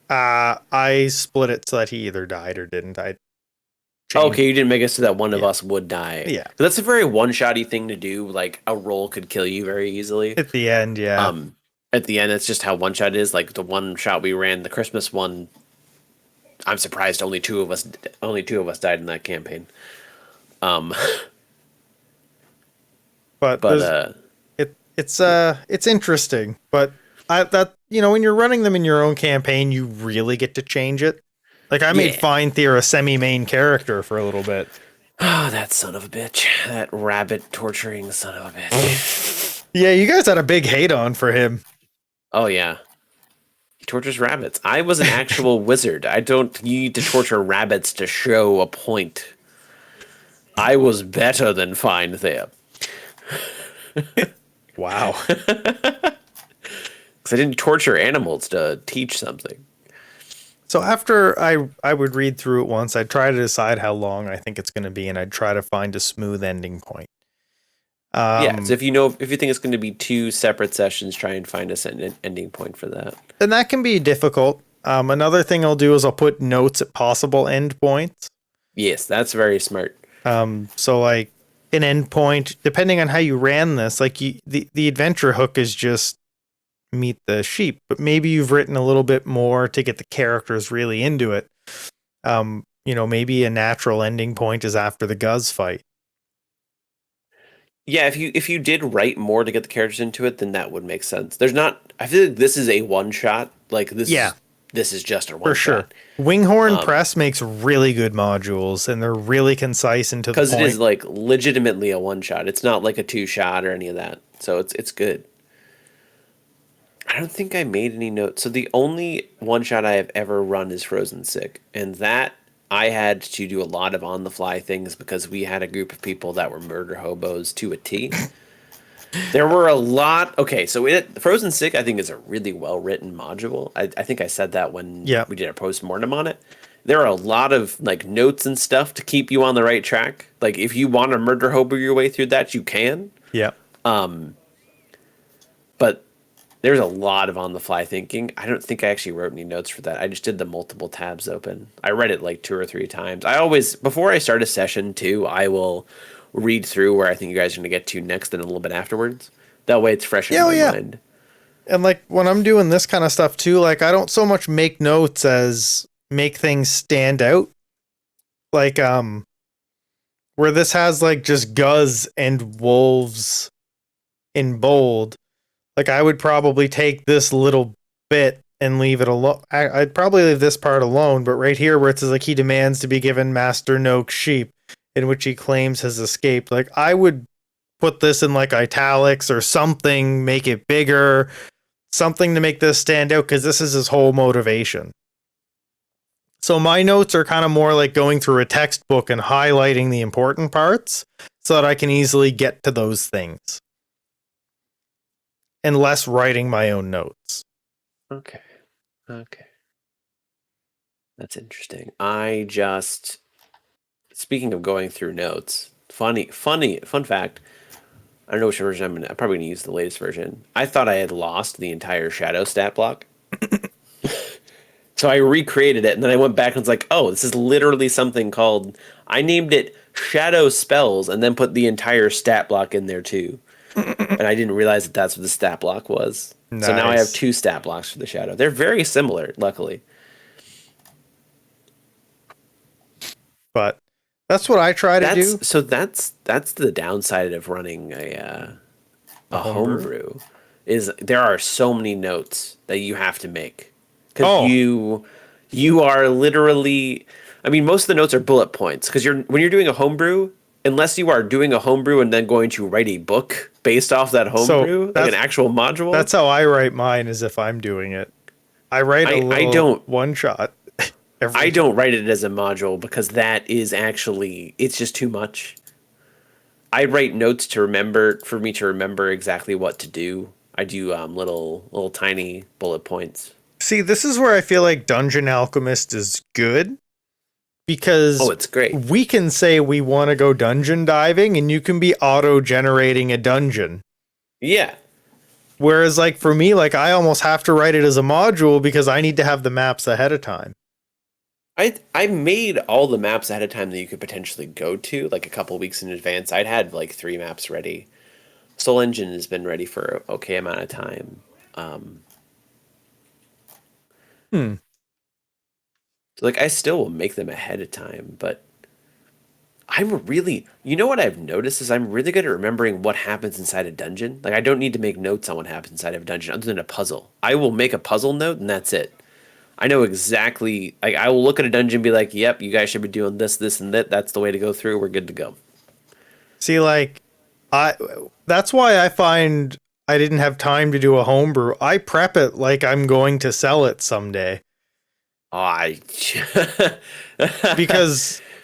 I split it so that he either died or didn't.
Okay, you didn't make it so that one of us would die.
Yeah.
That's a very one-shotty thing to do. Like, a roll could kill you very easily.
At the end, yeah.
At the end, it's just how one-shot is. Like, the one shot we ran, the Christmas one, I'm surprised only two of us died in that campaign.
But it's interesting. But when you're running them in your own campaign, you really get to change it. Like I made Fine Theor a semi-main character for a little bit.
Oh, that son of a bitch. That rabbit torturing son of a bitch.
Yeah, you guys had a big hate on for him.
Oh, yeah. He tortures rabbits. I was an actual wizard. I don't need to torture rabbits to show a point. I was better than Fine Theor.
Wow.
Because I didn't torture animals to teach something.
So after I would read through it once, I'd try to decide how long I think it's going to be, and I'd try to find a smooth ending point.
So if you think it's going to be 2 separate sessions, try and find an ending point for that.
And that can be difficult. Another thing I'll do is I'll put notes at possible end points.
Yes, that's very smart.
So like an end point, depending on how you ran this, like the adventure hook is just meet the sheep, but maybe you've written a little bit more to get the characters really into it. Maybe a natural ending point is after the Guz fight.
Yeah, if you did write more to get the characters into it, then that would make sense. There's not. I feel like this is a one shot. Like this.
Yeah.
This is just a one
For sure.
shot.
Winghorn Press makes really good modules, and they're really concise and to the point.
Because it is like legitimately a one shot. It's not like a two shot or any of that. So it's good. I don't think I made any notes. So the only one shot I have ever run is Frozen Sick, and that I had to do a lot of on the fly things because we had a group of people that were murder hobos to a T. There were a lot. Okay, so Frozen Sick, I think, is a really well written module. I think I said that when we did a post mortem on it. There are a lot of like notes and stuff to keep you on the right track. Like if you want to murder hobo your way through that, you can.
Yeah.
But there's a lot of on the fly thinking. I don't think I actually wrote any notes for that. I just did the multiple tabs open. I read it like 2 or 3 times. I always, before I start a session too, I will read through where I think you guys are going to get to next and a little bit afterwards. That way it's fresh in my mind.
And like when I'm doing this kind of stuff too, like I don't so much make notes as make things stand out. Like where this has like just Guz and wolves in bold, like I would probably take this little bit and leave it alone. I'd probably leave this part alone, but right here where it says like he demands to be given Master Noak's sheep, in which he claims has escaped, like I would put this in like italics or something, make it bigger, something to make this stand out, because this is his whole motivation. So my notes are kind of more like going through a textbook and highlighting the important parts so that I can easily get to those things. And less writing my own notes.
Okay. That's interesting. Speaking of going through notes, fun fact. I don't know which version I'm probably going to use the latest version. I thought I had lost the entire shadow stat block. So I recreated it, and then I went back and was like, oh, this is literally something called, I named it Shadow Spells, and then put the entire stat block in there too. And I didn't realize that that's what the stat block was. Nice. So now I have 2 stat blocks for the shadow. They're very similar, luckily.
But that's what I try to do.
So that's the downside of running a homebrew. Is there are so many notes that you have to make. Because you are literally, I mean, most of the notes are bullet points. Because when you're doing a homebrew, unless you are doing a homebrew and then going to write a book based off that homebrew, like an actual module. That's
how I write mine, as if I'm doing it. I write a little one shot.
I don't write it as a module because that is actually, it's just too much. I write notes for me to remember exactly what to do. I do little tiny bullet points.
See, this is where I feel like Dungeon Alchemist is good. Because
it's great.
We can say we want to go dungeon diving and you can be auto-generating a dungeon.
Yeah.
Whereas like for me, like I almost have to write it as a module because I need to have the maps ahead of time.
I made all the maps ahead of time that you could potentially go to, like a couple weeks in advance. I'd had like 3 maps ready. Soul Engine has been ready for an okay amount of time. So like I still will make them ahead of time, but you know what I've noticed is I'm really good at remembering what happens inside a dungeon. Like I don't need to make notes on what happens inside of a dungeon other than a puzzle. I will make a puzzle note and that's it. I know exactly, like I will look at a dungeon and be like, yep, you guys should be doing this, this, and that. That's the way to go through. We're good to go.
See, like, that's why I find I didn't have time to do a homebrew. I prep it like I'm going to sell it someday. Because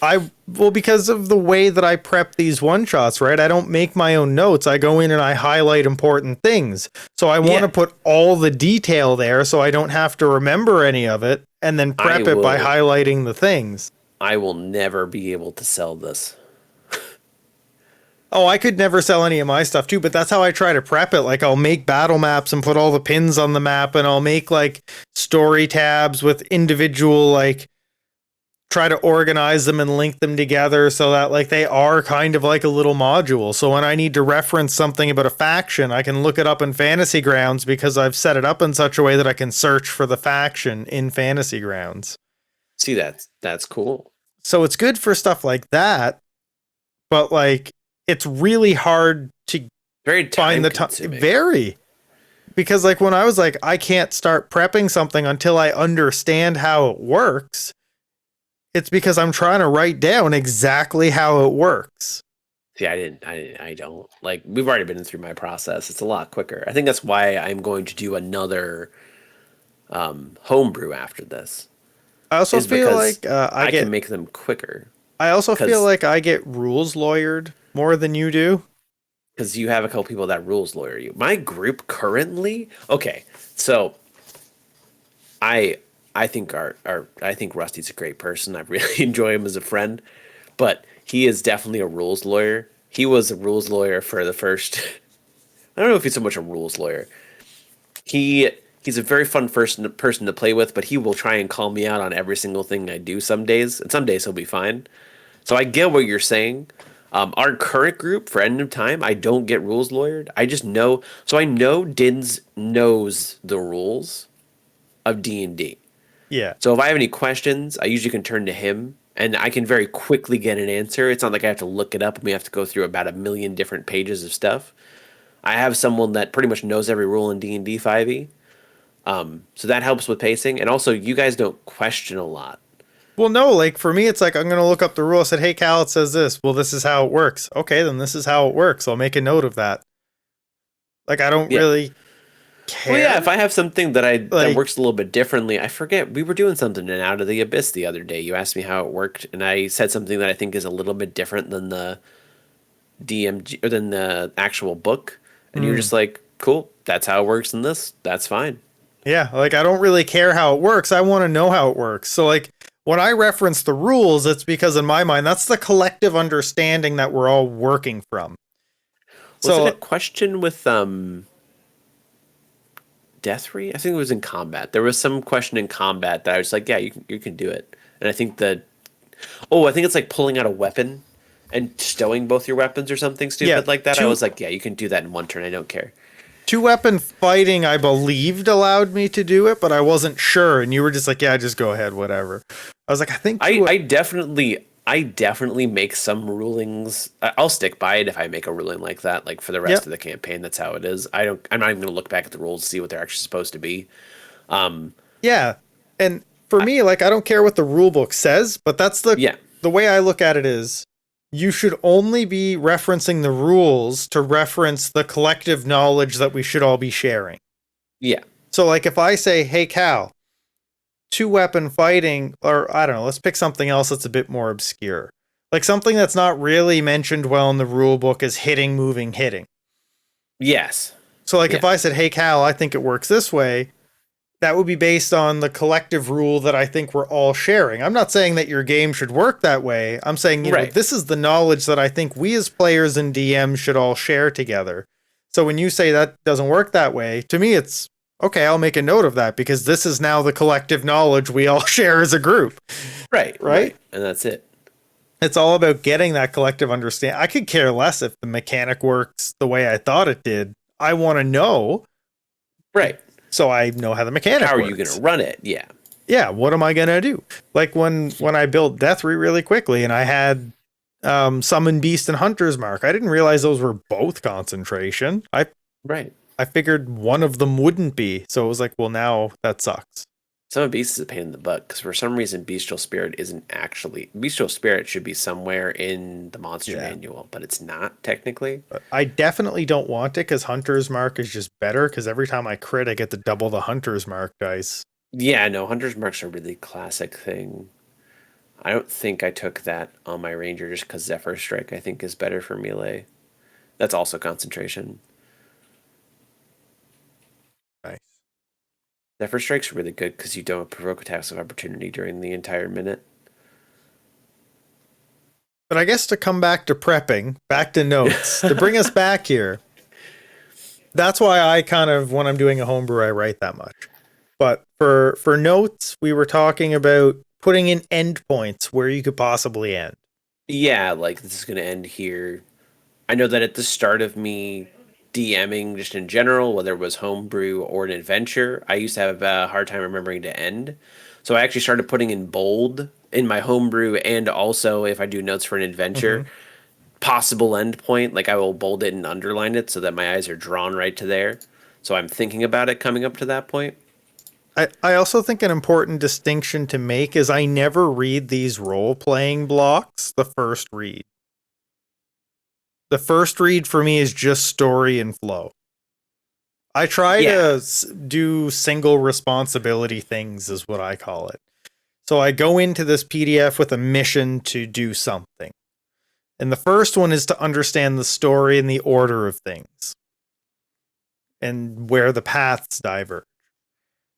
of the way that I prep these one shots, right? I don't make my own notes. I go in and I highlight important things. So I want to put all the detail there so I don't have to remember any of it and then prep it by highlighting the things.
I will never be able to sell this.
Oh, I could never sell any of my stuff too, but that's how I try to prep it. Like I'll make battle maps and put all the pins on the map, and I'll make like story tabs with individual like try to organize them and link them together so that like they are kind of like a little module. So when I need to reference something about a faction, I can look it up in Fantasy Grounds because I've set it up in such a way that I can search for the faction in Fantasy Grounds.
See, that's cool.
So it's good for stuff like that, but like it's really hard to
Very
find the time.
time-consuming.
Very. Because like when I was like, I can't start prepping something until I understand how it works. It's because I'm trying to write down exactly how it works.
See, I don't. Like, we've already been through my process. It's a lot quicker. I think that's why I'm going to do another homebrew after this.
I also
is
feel
because
like
I can make them quicker.
I also
'cause-
feel like I get rules lawyered more than you do.
Because you have a couple people that rules lawyer you. My group currently, okay, so I think I think Rusty's a great person. I really enjoy him as a friend, but he is definitely a rules lawyer. He was a rules lawyer for the first. I don't know if he's so much a rules lawyer. He's a very fun person to play with, but he will try and call me out on every single thing I do some days, and some days he'll be fine. So I get what you're saying. Our current group for End of Time, I don't get rules lawyered. I just know. So I know Dins knows the rules of D&D.
Yeah.
So if I have any questions, I usually can turn to him, and I can very quickly get an answer. It's not like I have to look it up and we have to go through about 1 million different pages of stuff. I have someone that pretty much knows every rule in D&D 5e. So that helps with pacing. And also, you guys don't question a lot.
Well, no, like for me, it's like I'm going to look up the rule. I said, hey, Cal, it says this. Well, this is how it works. Okay, then this is how it works. I'll make a note of that. Like, I don't really care.
Well, yeah, if I have something that
Like-
works a little bit differently, I forget. We were doing something in Out of the Abyss the other day. You asked me how it worked, and I said something that I think is a little bit different than the DMG or than the actual book. And you're just like, cool, that's how it works in this. That's fine.
Yeah, like I don't really care how it works. I want to know how it works. So like when I reference the rules, it's because in my mind, that's the collective understanding that we're all working from.
Was
So
it a question with Deathry? I think it was in combat. There was some question in combat that I was like, yeah, you can do it. And I think I think it's like pulling out a weapon and stowing both your weapons or something stupid
Yeah,
like that. I
two-
was like, yeah, you can do that in one turn. I don't care.
2-weapon fighting, I believed allowed me to do it, but I wasn't sure. And you were just like, yeah, just go ahead, whatever. I was like, I think
I definitely make some rulings. I'll stick by it if I make a ruling like that, like for the rest
Yep.
of the campaign. That's how it is. I'm not even gonna look back at the rules to see what they're actually supposed to be.
yeah. And for me, like I don't care what the rule book says, but that's
Yeah.
the way I look at it is you should only be referencing the rules to reference the collective knowledge that we should all be sharing.
Yeah.
So like if I say, hey Cal, 2-weapon fighting, or I don't know, let's pick something else that's a bit more obscure. Like something that's not really mentioned well in the rule book is hitting, moving, hitting.
Yes.
So like if
Yeah.
I said, hey Cal, I think it works this way, that would be based on the collective rule that I think we're all sharing. I'm not saying that your game should work that way. I'm saying, you know,
Right.
this is the knowledge that I think we as players and DMs should all share together. So when you say that doesn't work that way, to me it's, okay, I'll make a note of that because this is now the collective knowledge we all share as a group.
Right. And that's it.
It's all about getting that collective understanding. I could care less if the mechanic works the way I thought it did. I want to know
Right.
so I know how the mechanic
How are
works.
you gonna run it? Yeah.
Yeah, what am I gonna do? Like when I built Deathry really quickly and I had Summon Beast and Hunter's Mark, I didn't realize those were both concentration.
Right.
I figured one of them wouldn't be, so it was like, well, now that sucks.
Some of Beast is a pain in the butt because for some reason Bestial Spirit isn't actually Bestial Spirit should be somewhere in the monster
Yeah.
manual, but it's not technically.
But I definitely don't want it because Hunter's Mark is just better because every time I crit, I get to double the Hunter's Mark dice.
Yeah, no, Hunter's Mark's a really classic thing. I don't think I took that on my Ranger just because Zephyr Strike I think is better for melee. That's also concentration.
Nice.
Zephyr Strike's really good because you don't provoke attacks of opportunity during the entire minute.
But I guess to come back to prepping, back to notes, to bring us back here, that's why I kind of, when I'm doing a homebrew, I write that much. But for notes, we were talking about putting in endpoints where you could possibly end.
Yeah, like this is going to end here. I know that at the start of me DMing just in general, whether it was homebrew or an adventure, I used to have a hard time remembering to end. So I actually started putting in bold in my homebrew, and also if I do notes for an adventure, possible end point, like I will bold it and underline it so that my eyes are drawn right to there. So I'm thinking about it coming up to that point.
I also think an important distinction to make is I never read these role-playing blocks the first read. The first read for me is just story and flow. I try to do single responsibility things, is what I call it. So I go into this PDF with a mission to do something. And the first one is to understand the story and the order of things and where the paths diverge.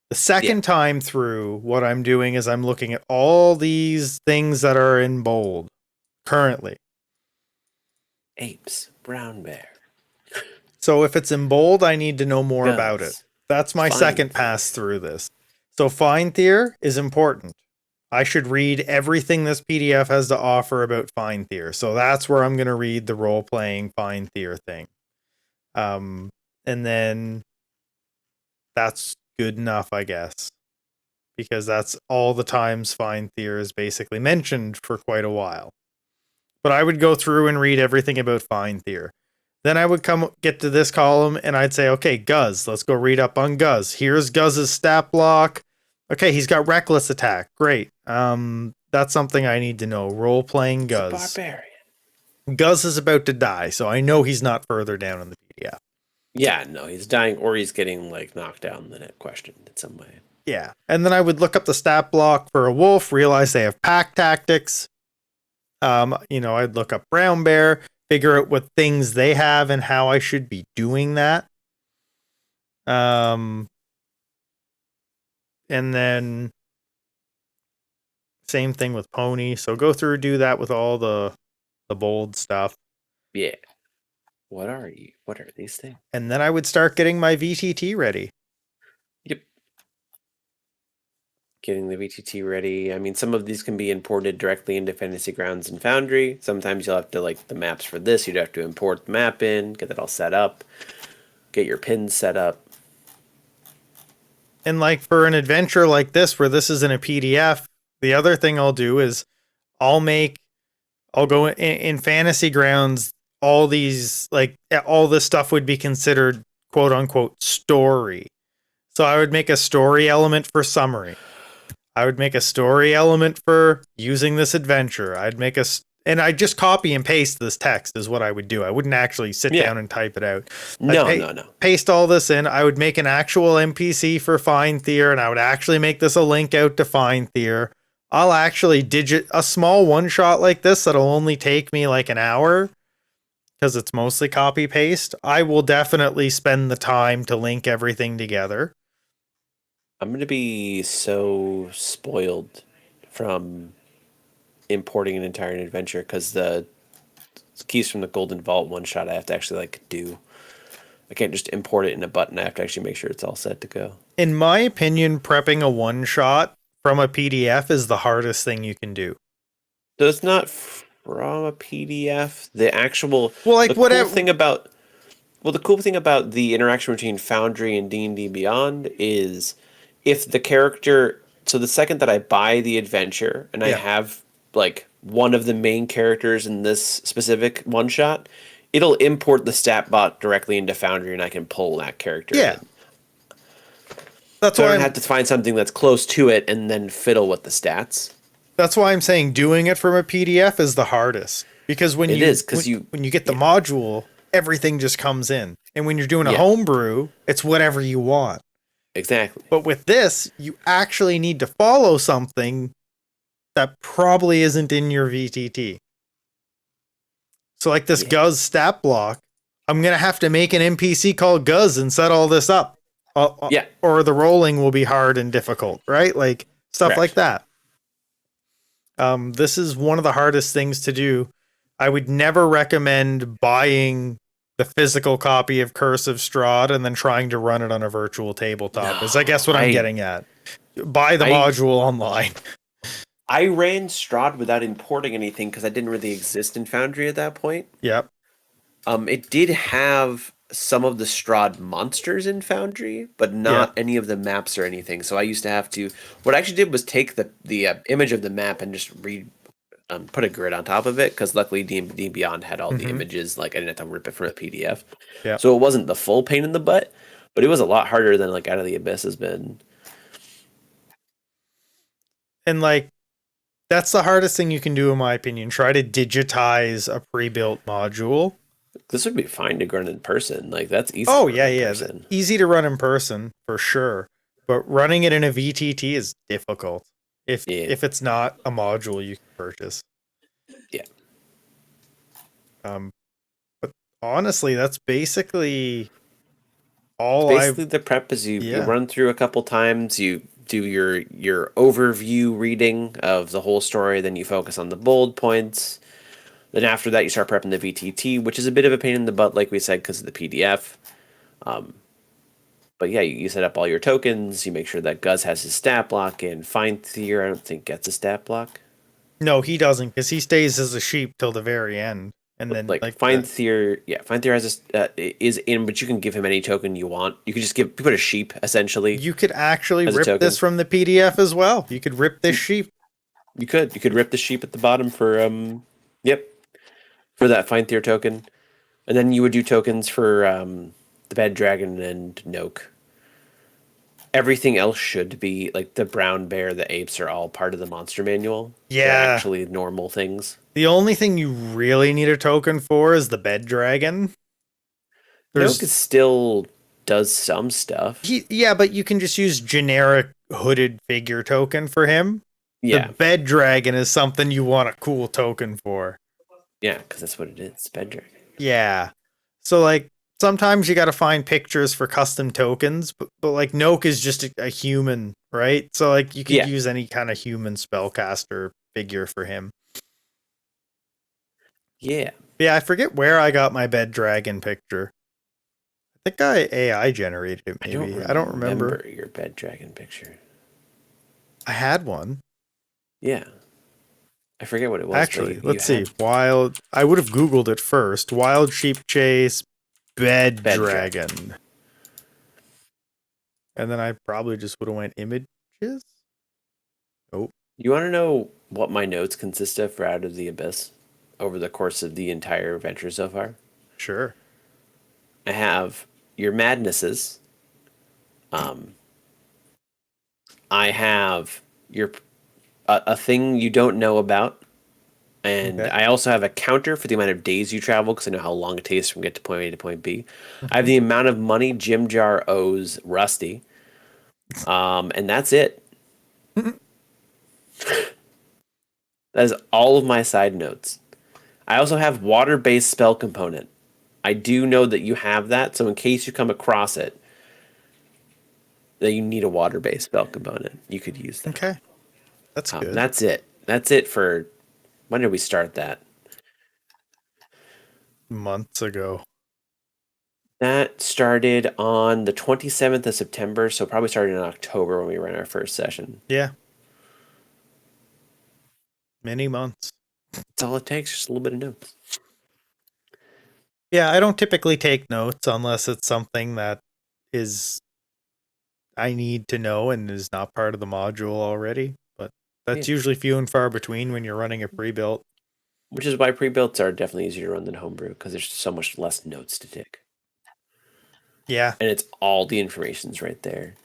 The second time through, what I'm doing is I'm looking at all these things that are in bold currently.
Apes, brown bear.
So if it's in bold, I need to know more
Guns.
about it. That's my
Fine.
second pass through this. So Find Theer is important. I should read everything this PDF has to offer about Find Theer. So that's where I'm going to read the role-playing Find Theer thing. And then that's good enough, I guess. Because that's all the times Find Theer is basically mentioned for quite a while. But I would go through and read everything about Find Theer. Then I would get to this column and I'd say, okay, Guz, let's go read up on Guz. Here's Guz's stat block. Okay, he's got reckless attack. Great. That's something I need to know. Role-playing Guz.
Barbarian.
Guz is about to die, so I know he's not further down in the PDF.
Yeah, no, he's dying or he's getting like knocked down the net question in some way.
Yeah. And then I would look up the stat block for a wolf, realize they have pack tactics. I'd look up brown bear, figure out what things they have and how I should be doing that. And then same thing with pony. So go through, do that with all the bold stuff.
Yeah. What are these things?
And then I would start getting my VTT ready.
Yep. Getting the VTT ready. I mean, some of these can be imported directly into Fantasy Grounds and Foundry. Sometimes you'll have to, like, the maps for this, you'd have to import the map in, get that all set up, get your pins set up.
And like for an adventure like this, where this is in a PDF, the other thing I'll do is I'll go in Fantasy Grounds, all these, like all this stuff would be considered quote unquote story. So I would make a story element for summary. I would make a story element for using this adventure. And I just copy and paste this text is what I would do. I wouldn't actually sit down and type it out.
No.
Paste all this in. I would make an actual NPC for Find Theer, and I would actually make this a link out to Find Theer. I'll actually digit a small one shot like this that'll only take me like an hour because it's mostly copy paste. I will definitely spend the time to link everything together.
I'm going to be so spoiled from importing an entire adventure because the keys from the Golden Vault one shot I have to actually do. I can't just import it in a button. I have to actually make sure it's all set to go.
In my opinion, prepping a one shot from a PDF is the hardest thing you can do.
So it's not from a PDF. The actual
the
cool thing about the interaction between Foundry and D&D Beyond is if the character. So the second that I buy the adventure and I have like one of the main characters in this specific one shot, it'll import the stat bot directly into Foundry and I can pull that character in. That's why I don't have to find something that's close to it and then fiddle with the stats.
That's why I'm saying doing it from a PDF is the hardest. Because when you get the module, everything just comes in. And when you're doing a homebrew, it's whatever you want.
Exactly.
But with this, you actually need to follow something that probably isn't in your VTT. So like this Guz stat block, I'm going to have to make an NPC called Guz and set all this up. Or the rolling will be hard and difficult, right? Like stuff like that. This is one of the hardest things to do. I would never recommend buying the physical copy of Curse of Strahd and then trying to run it on a virtual tabletop. Is I guess what I'm getting at. Buy the module online.
I ran Strahd without importing anything because I didn't really exist in Foundry at that point.
Yep.
It did have some of the Strahd monsters in Foundry, but not
Yeah.
any of the maps or anything. So I used to have to. What I actually did was take the image of the map and just put a grid on top of it because luckily D&D Beyond had all the
Mhm.
images. Like I didn't have to rip it from a PDF.
Yeah.
So it wasn't the full pain in the butt, but it was a lot harder than like Out of the Abyss has been.
And like, that's the hardest thing you can do, in my opinion. Try to digitize a pre-built module.
This would be fine to run in person. Like that's easy.
Oh
to
yeah,
run in
yeah.
person.
Easy to run in person for sure. But running it in a VTT is difficult. If
Yeah.
it's not a module you can purchase.
Yeah.
But honestly, that's basically all
Basically, the prep is you
Yeah.
run through a couple times, you do your overview reading of the whole story, then you focus on the bold points. Then after that, you start prepping the VTT, which is a bit of a pain in the butt, like we said, because of the PDF. But yeah, you set up all your tokens. You make sure that Guz has his stat block, and Feinthir, I don't think gets a stat block.
No, he doesn't, because he stays as a sheep till the very end, and then
Like
like
Feinthir, yeah, Feinthir has is in, but you can give him any token you want. You can just put a sheep essentially.
you could actually
As a
rip
token.
this from the PDF as well. You could rip this sheep.
You could rip the sheep at the bottom for for that Feinthir token, and then you would do tokens for the Bed Dragon and Noke. Everything else should be like the brown bear, the apes are all part of the monster manual. They're
Yeah.
actually normal things.
The only thing you really need a token for is the bed dragon.
Noke still does some stuff.
Yeah, but you can just use generic hooded figure token for him.
Yeah,
The bed dragon is something you want a cool token for.
yeah, because that's what it is. Bed Dragon.
Yeah. So like sometimes you got to find pictures for custom tokens, but like Noke is just a human, right? So like you could
Yeah.
use any kind of human spellcaster figure for him.
Yeah,
Yeah, I forget where I got my bed dragon picture. I think I AI generated it maybe. I don't remember.
your Bed Dragon picture.
I had one.
Yeah, I forget what it was. but
Actually,
you
let's
had
see. Wild I would have Googled it first. Wild sheep chase bed
Bed
dragon. And then I probably just would have went images.
You want to know what my notes consist of for Out of the Abyss over the course of the entire adventure so far?
Sure.
I have your madnesses. I have your a thing you don't know about, and
Okay.
I also have a counter for the amount of days you travel because I know how long it takes from get to point A to point B. I have the amount of money Jim Jar owes Rusty, and that's it. That is all of my side notes. I also have water-based spell component. I do know that you have that, so in case you come across it, that you need a water-based spell component, you could use that.
Okay. That's good.
That's it. That's it for. When did we start that?
Months ago.
That started on the 27th of September, so probably started in October when we ran our first session.
Yeah. Many months.
That's all it takes, just a little bit of notes.
Yeah, I don't typically take notes unless it's something that is I need to know and is not part of the module already. But that's
Yeah.
usually few and far between when you're running a pre-built.
Which is why pre-builts are definitely easier to run than homebrew, because there's so much less notes to take.
Yeah.
And it's all the information's right there.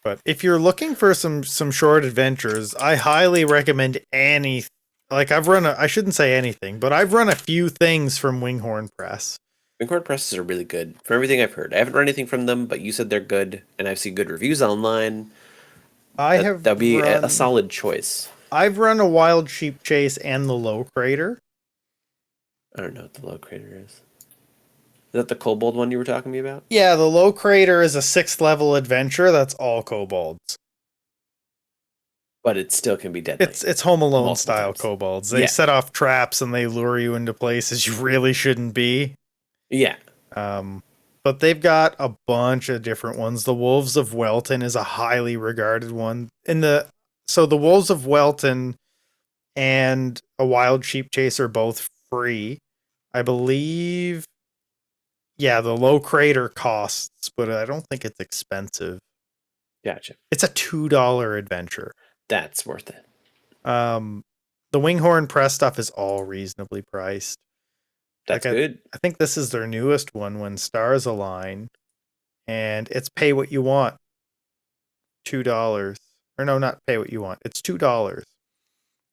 But if you're looking for some short adventures, I highly recommend any. Like I shouldn't say anything, but I've run a few things from Winghorn Press.
Winghorn presses are really good for everything I've heard. I haven't run anything from them, but you said they're good, and I've seen good reviews online. That'd be a solid choice.
I've run a Wild Sheep Chase and the Low Crater.
I don't know what the low crater is. Is that the kobold one you were talking to me about?
Yeah, the Low Crater is a 6th level adventure. That's all kobolds.
But it still can be deadly.
It's Home Alone
Multiple
style
times.
kobolds. They
Yeah.
set off traps and they lure you into places you really shouldn't be.
Yeah.
But they've got a bunch of different ones. The Wolves of Welton is a highly regarded one. In the so the Wolves of Welton and a Wild Sheep Chase are both free. I believe, yeah, the Low Crater costs, but I don't think it's expensive.
Gotcha.
It's a $2 adventure.
That's worth it.
The Winghorn Press stuff is all reasonably priced.
That's
Like,
good.
I think this is their newest one, When Stars Align, and it's pay what you want. $2. Or no, not pay what you want. It's $2.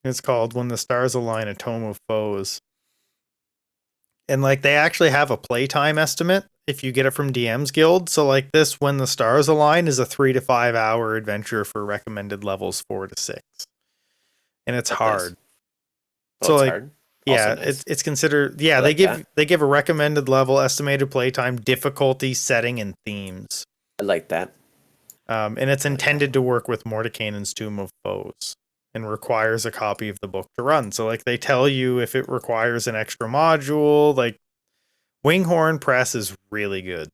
It's called When the Stars Align, A Tome of Foes. And like they actually have a playtime estimate if you get it from DM's Guild. So like this When the Stars Align is a 3 to 5 hour adventure for recommended levels 4 to 6. And it's
That's
hard.
nice. Oh,
So
it's
like
hard.
yeah,
Also nice.
it's considered yeah,
I like
they give a recommended level, estimated playtime, difficulty, setting, and themes.
I like that.
And it's intended to work with Mordenkainen's Tomb of Foes and requires a copy of the book to run. So like they tell you if it requires an extra module, like Winghorn Press is really good.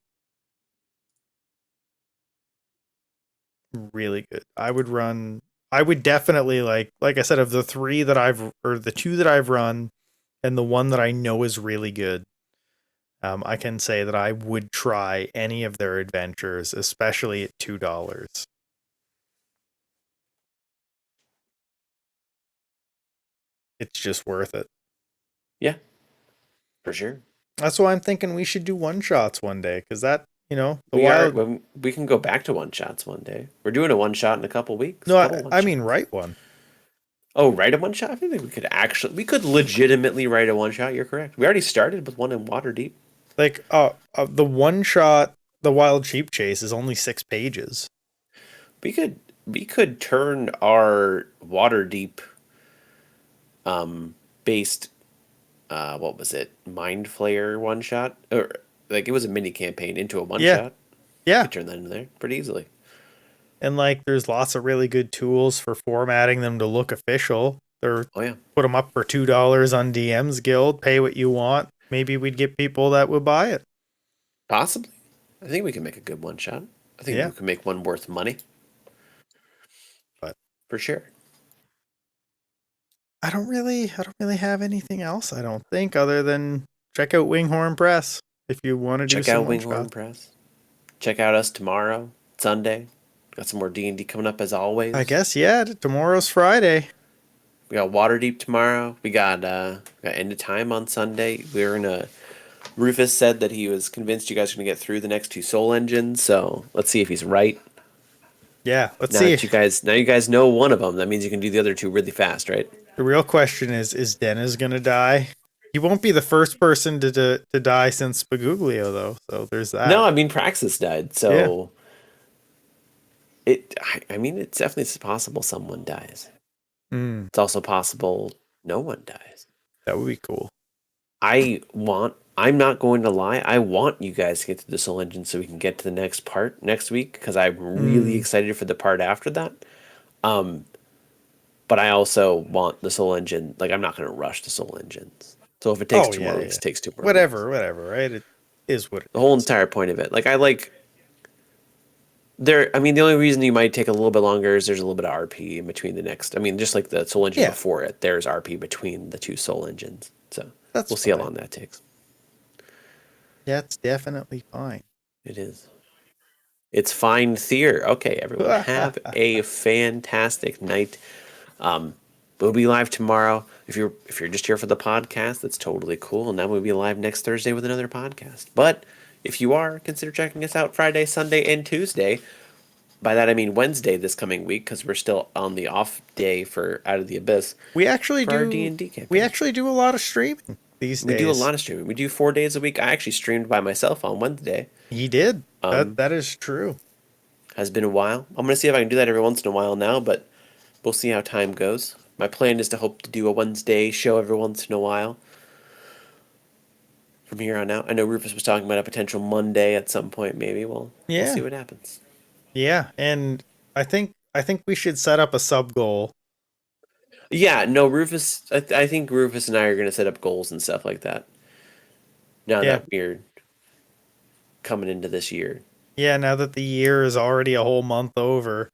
Really good. I would definitely like I said, of the 3 that or the 2 that I've run and the one that I know is really good. I can say that I would try any of their adventures, especially at $2. It's just worth it.
Yeah, for sure.
That's why I'm thinking we should do one shots one day, because that, the
We can go back to one shots one day. We're doing a one shot in a couple weeks.
No,
Couple
I
one
mean
shots.
write one.
Oh, write a one shot. I think we could legitimately write a one shot. You're correct. We already started with one in Waterdeep.
Like, the one shot, the Wild Sheep Chase is only 6 pages.
We could turn our Waterdeep based what was it? Mind Flayer one shot, or like it was a mini campaign into a one shot.
Yeah.
Could turn that into there pretty easily.
And like there's lots of really good tools for formatting them to look official. They're
Oh yeah.
Put them up for $2 on DM's Guild, pay what you want. Maybe we'd get people that would buy it.
Possibly. I think we can make a good one shot. I think
Yeah.
we can make one worth money.
But
for sure.
I don't really have anything else, I don't think, other than check out Winghorn Press if you want to do
Check
some
out
one
Winghorn
shots.
Press. Check out us tomorrow, Sunday. Got some more D&D coming up as always.
I guess, yeah, tomorrow's Friday.
We got Waterdeep tomorrow. We got End of Time on Sunday. Rufus said that he was convinced you guys are going to get through the next 2 Soul Engines, so let's see if he's right.
Yeah, let's
Now
see.
that you guys know one of them, that means you can do the other 2 really fast, right?
The real question is Dennis going to die? He won't be the first person to die since Spaguglio, though, so there's that.
No, I mean, Praxis died, so... Yeah. It's definitely possible someone dies. It's also possible no one dies.
That would be cool.
I'm not going to lie, I want you guys to get to the Soul Engine so we can get to the next part next week, because I'm really excited for the part after that. But I also want the Soul Engine, like I'm not going to rush the Soul Engines. So if it takes 2 more weeks, it takes 2 more weeks.
Whatever, right? It is what it is.
The whole entire point of it. The only reason you might take a little bit longer is there's a little bit of RP in between the next. I mean, just like the Soul Engine before it, there's RP between the 2 Soul Engines. So we'll see how long that takes.
Yeah, it's definitely fine.
It is. It's fine, Thier. Okay, everyone, have a fantastic night. We'll be live tomorrow. If you're just here for the podcast, that's totally cool. And then we'll be live next Thursday with another podcast. But if you are, consider checking us out Friday, Sunday, and Tuesday. By that I mean Wednesday this coming week, because we're still on the off day for Out of the Abyss.
We actually
do our D&D campaign.
We actually do a lot of streaming these days.
We do a lot of streaming. We do 4 days a week. I actually streamed by myself on Wednesday.
He did. That is true.
Has been a while. I'm gonna see if I can do that every once in a while now, but we'll see how time goes. My plan is to hope to do a Wednesday show every once in a while from here on out. I know Rufus was talking about a potential Monday at some point, maybe. We'll see what happens.
Yeah, and I think we should set up a sub goal.
Yeah, no, Rufus. I think Rufus and I are going to set up goals and stuff like that. Now that we're coming into this year.
Yeah, now that the year is already a whole month over.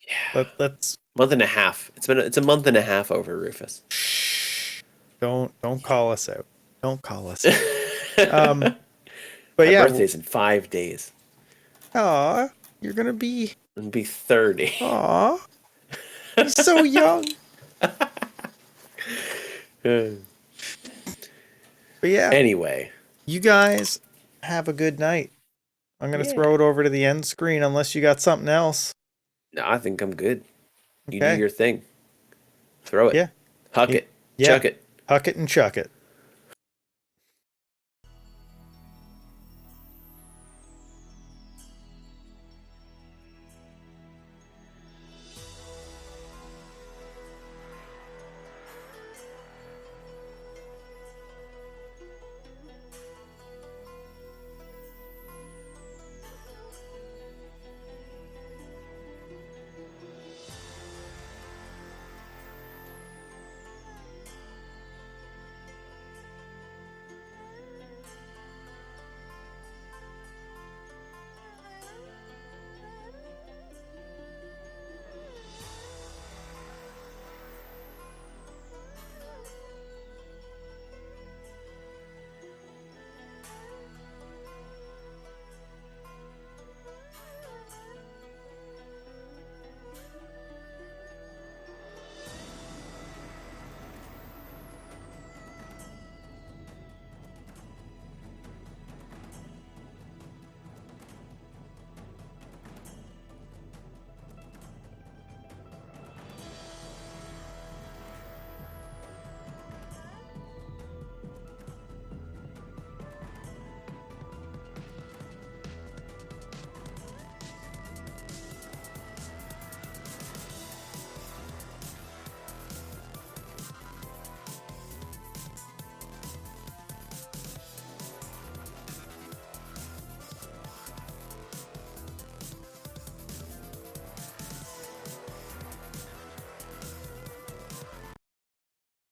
Yeah.
Let's
Month and a half. It's a month and a half over, Rufus.
Don't call us out. Don't call us out. But
My
yeah,
birthday's in 5 days.
aw, you're gonna be
It'll be 30.
aw, you're so young. But yeah,
Anyway,
you guys have a good night. I'm gonna
Yeah.
throw it over to the end screen unless you got something else.
no, I think I'm good. You
Okay.
do your thing. Throw it.
Yeah.
Huck it.
Yeah.
Chuck it.
Huck it and chuck it.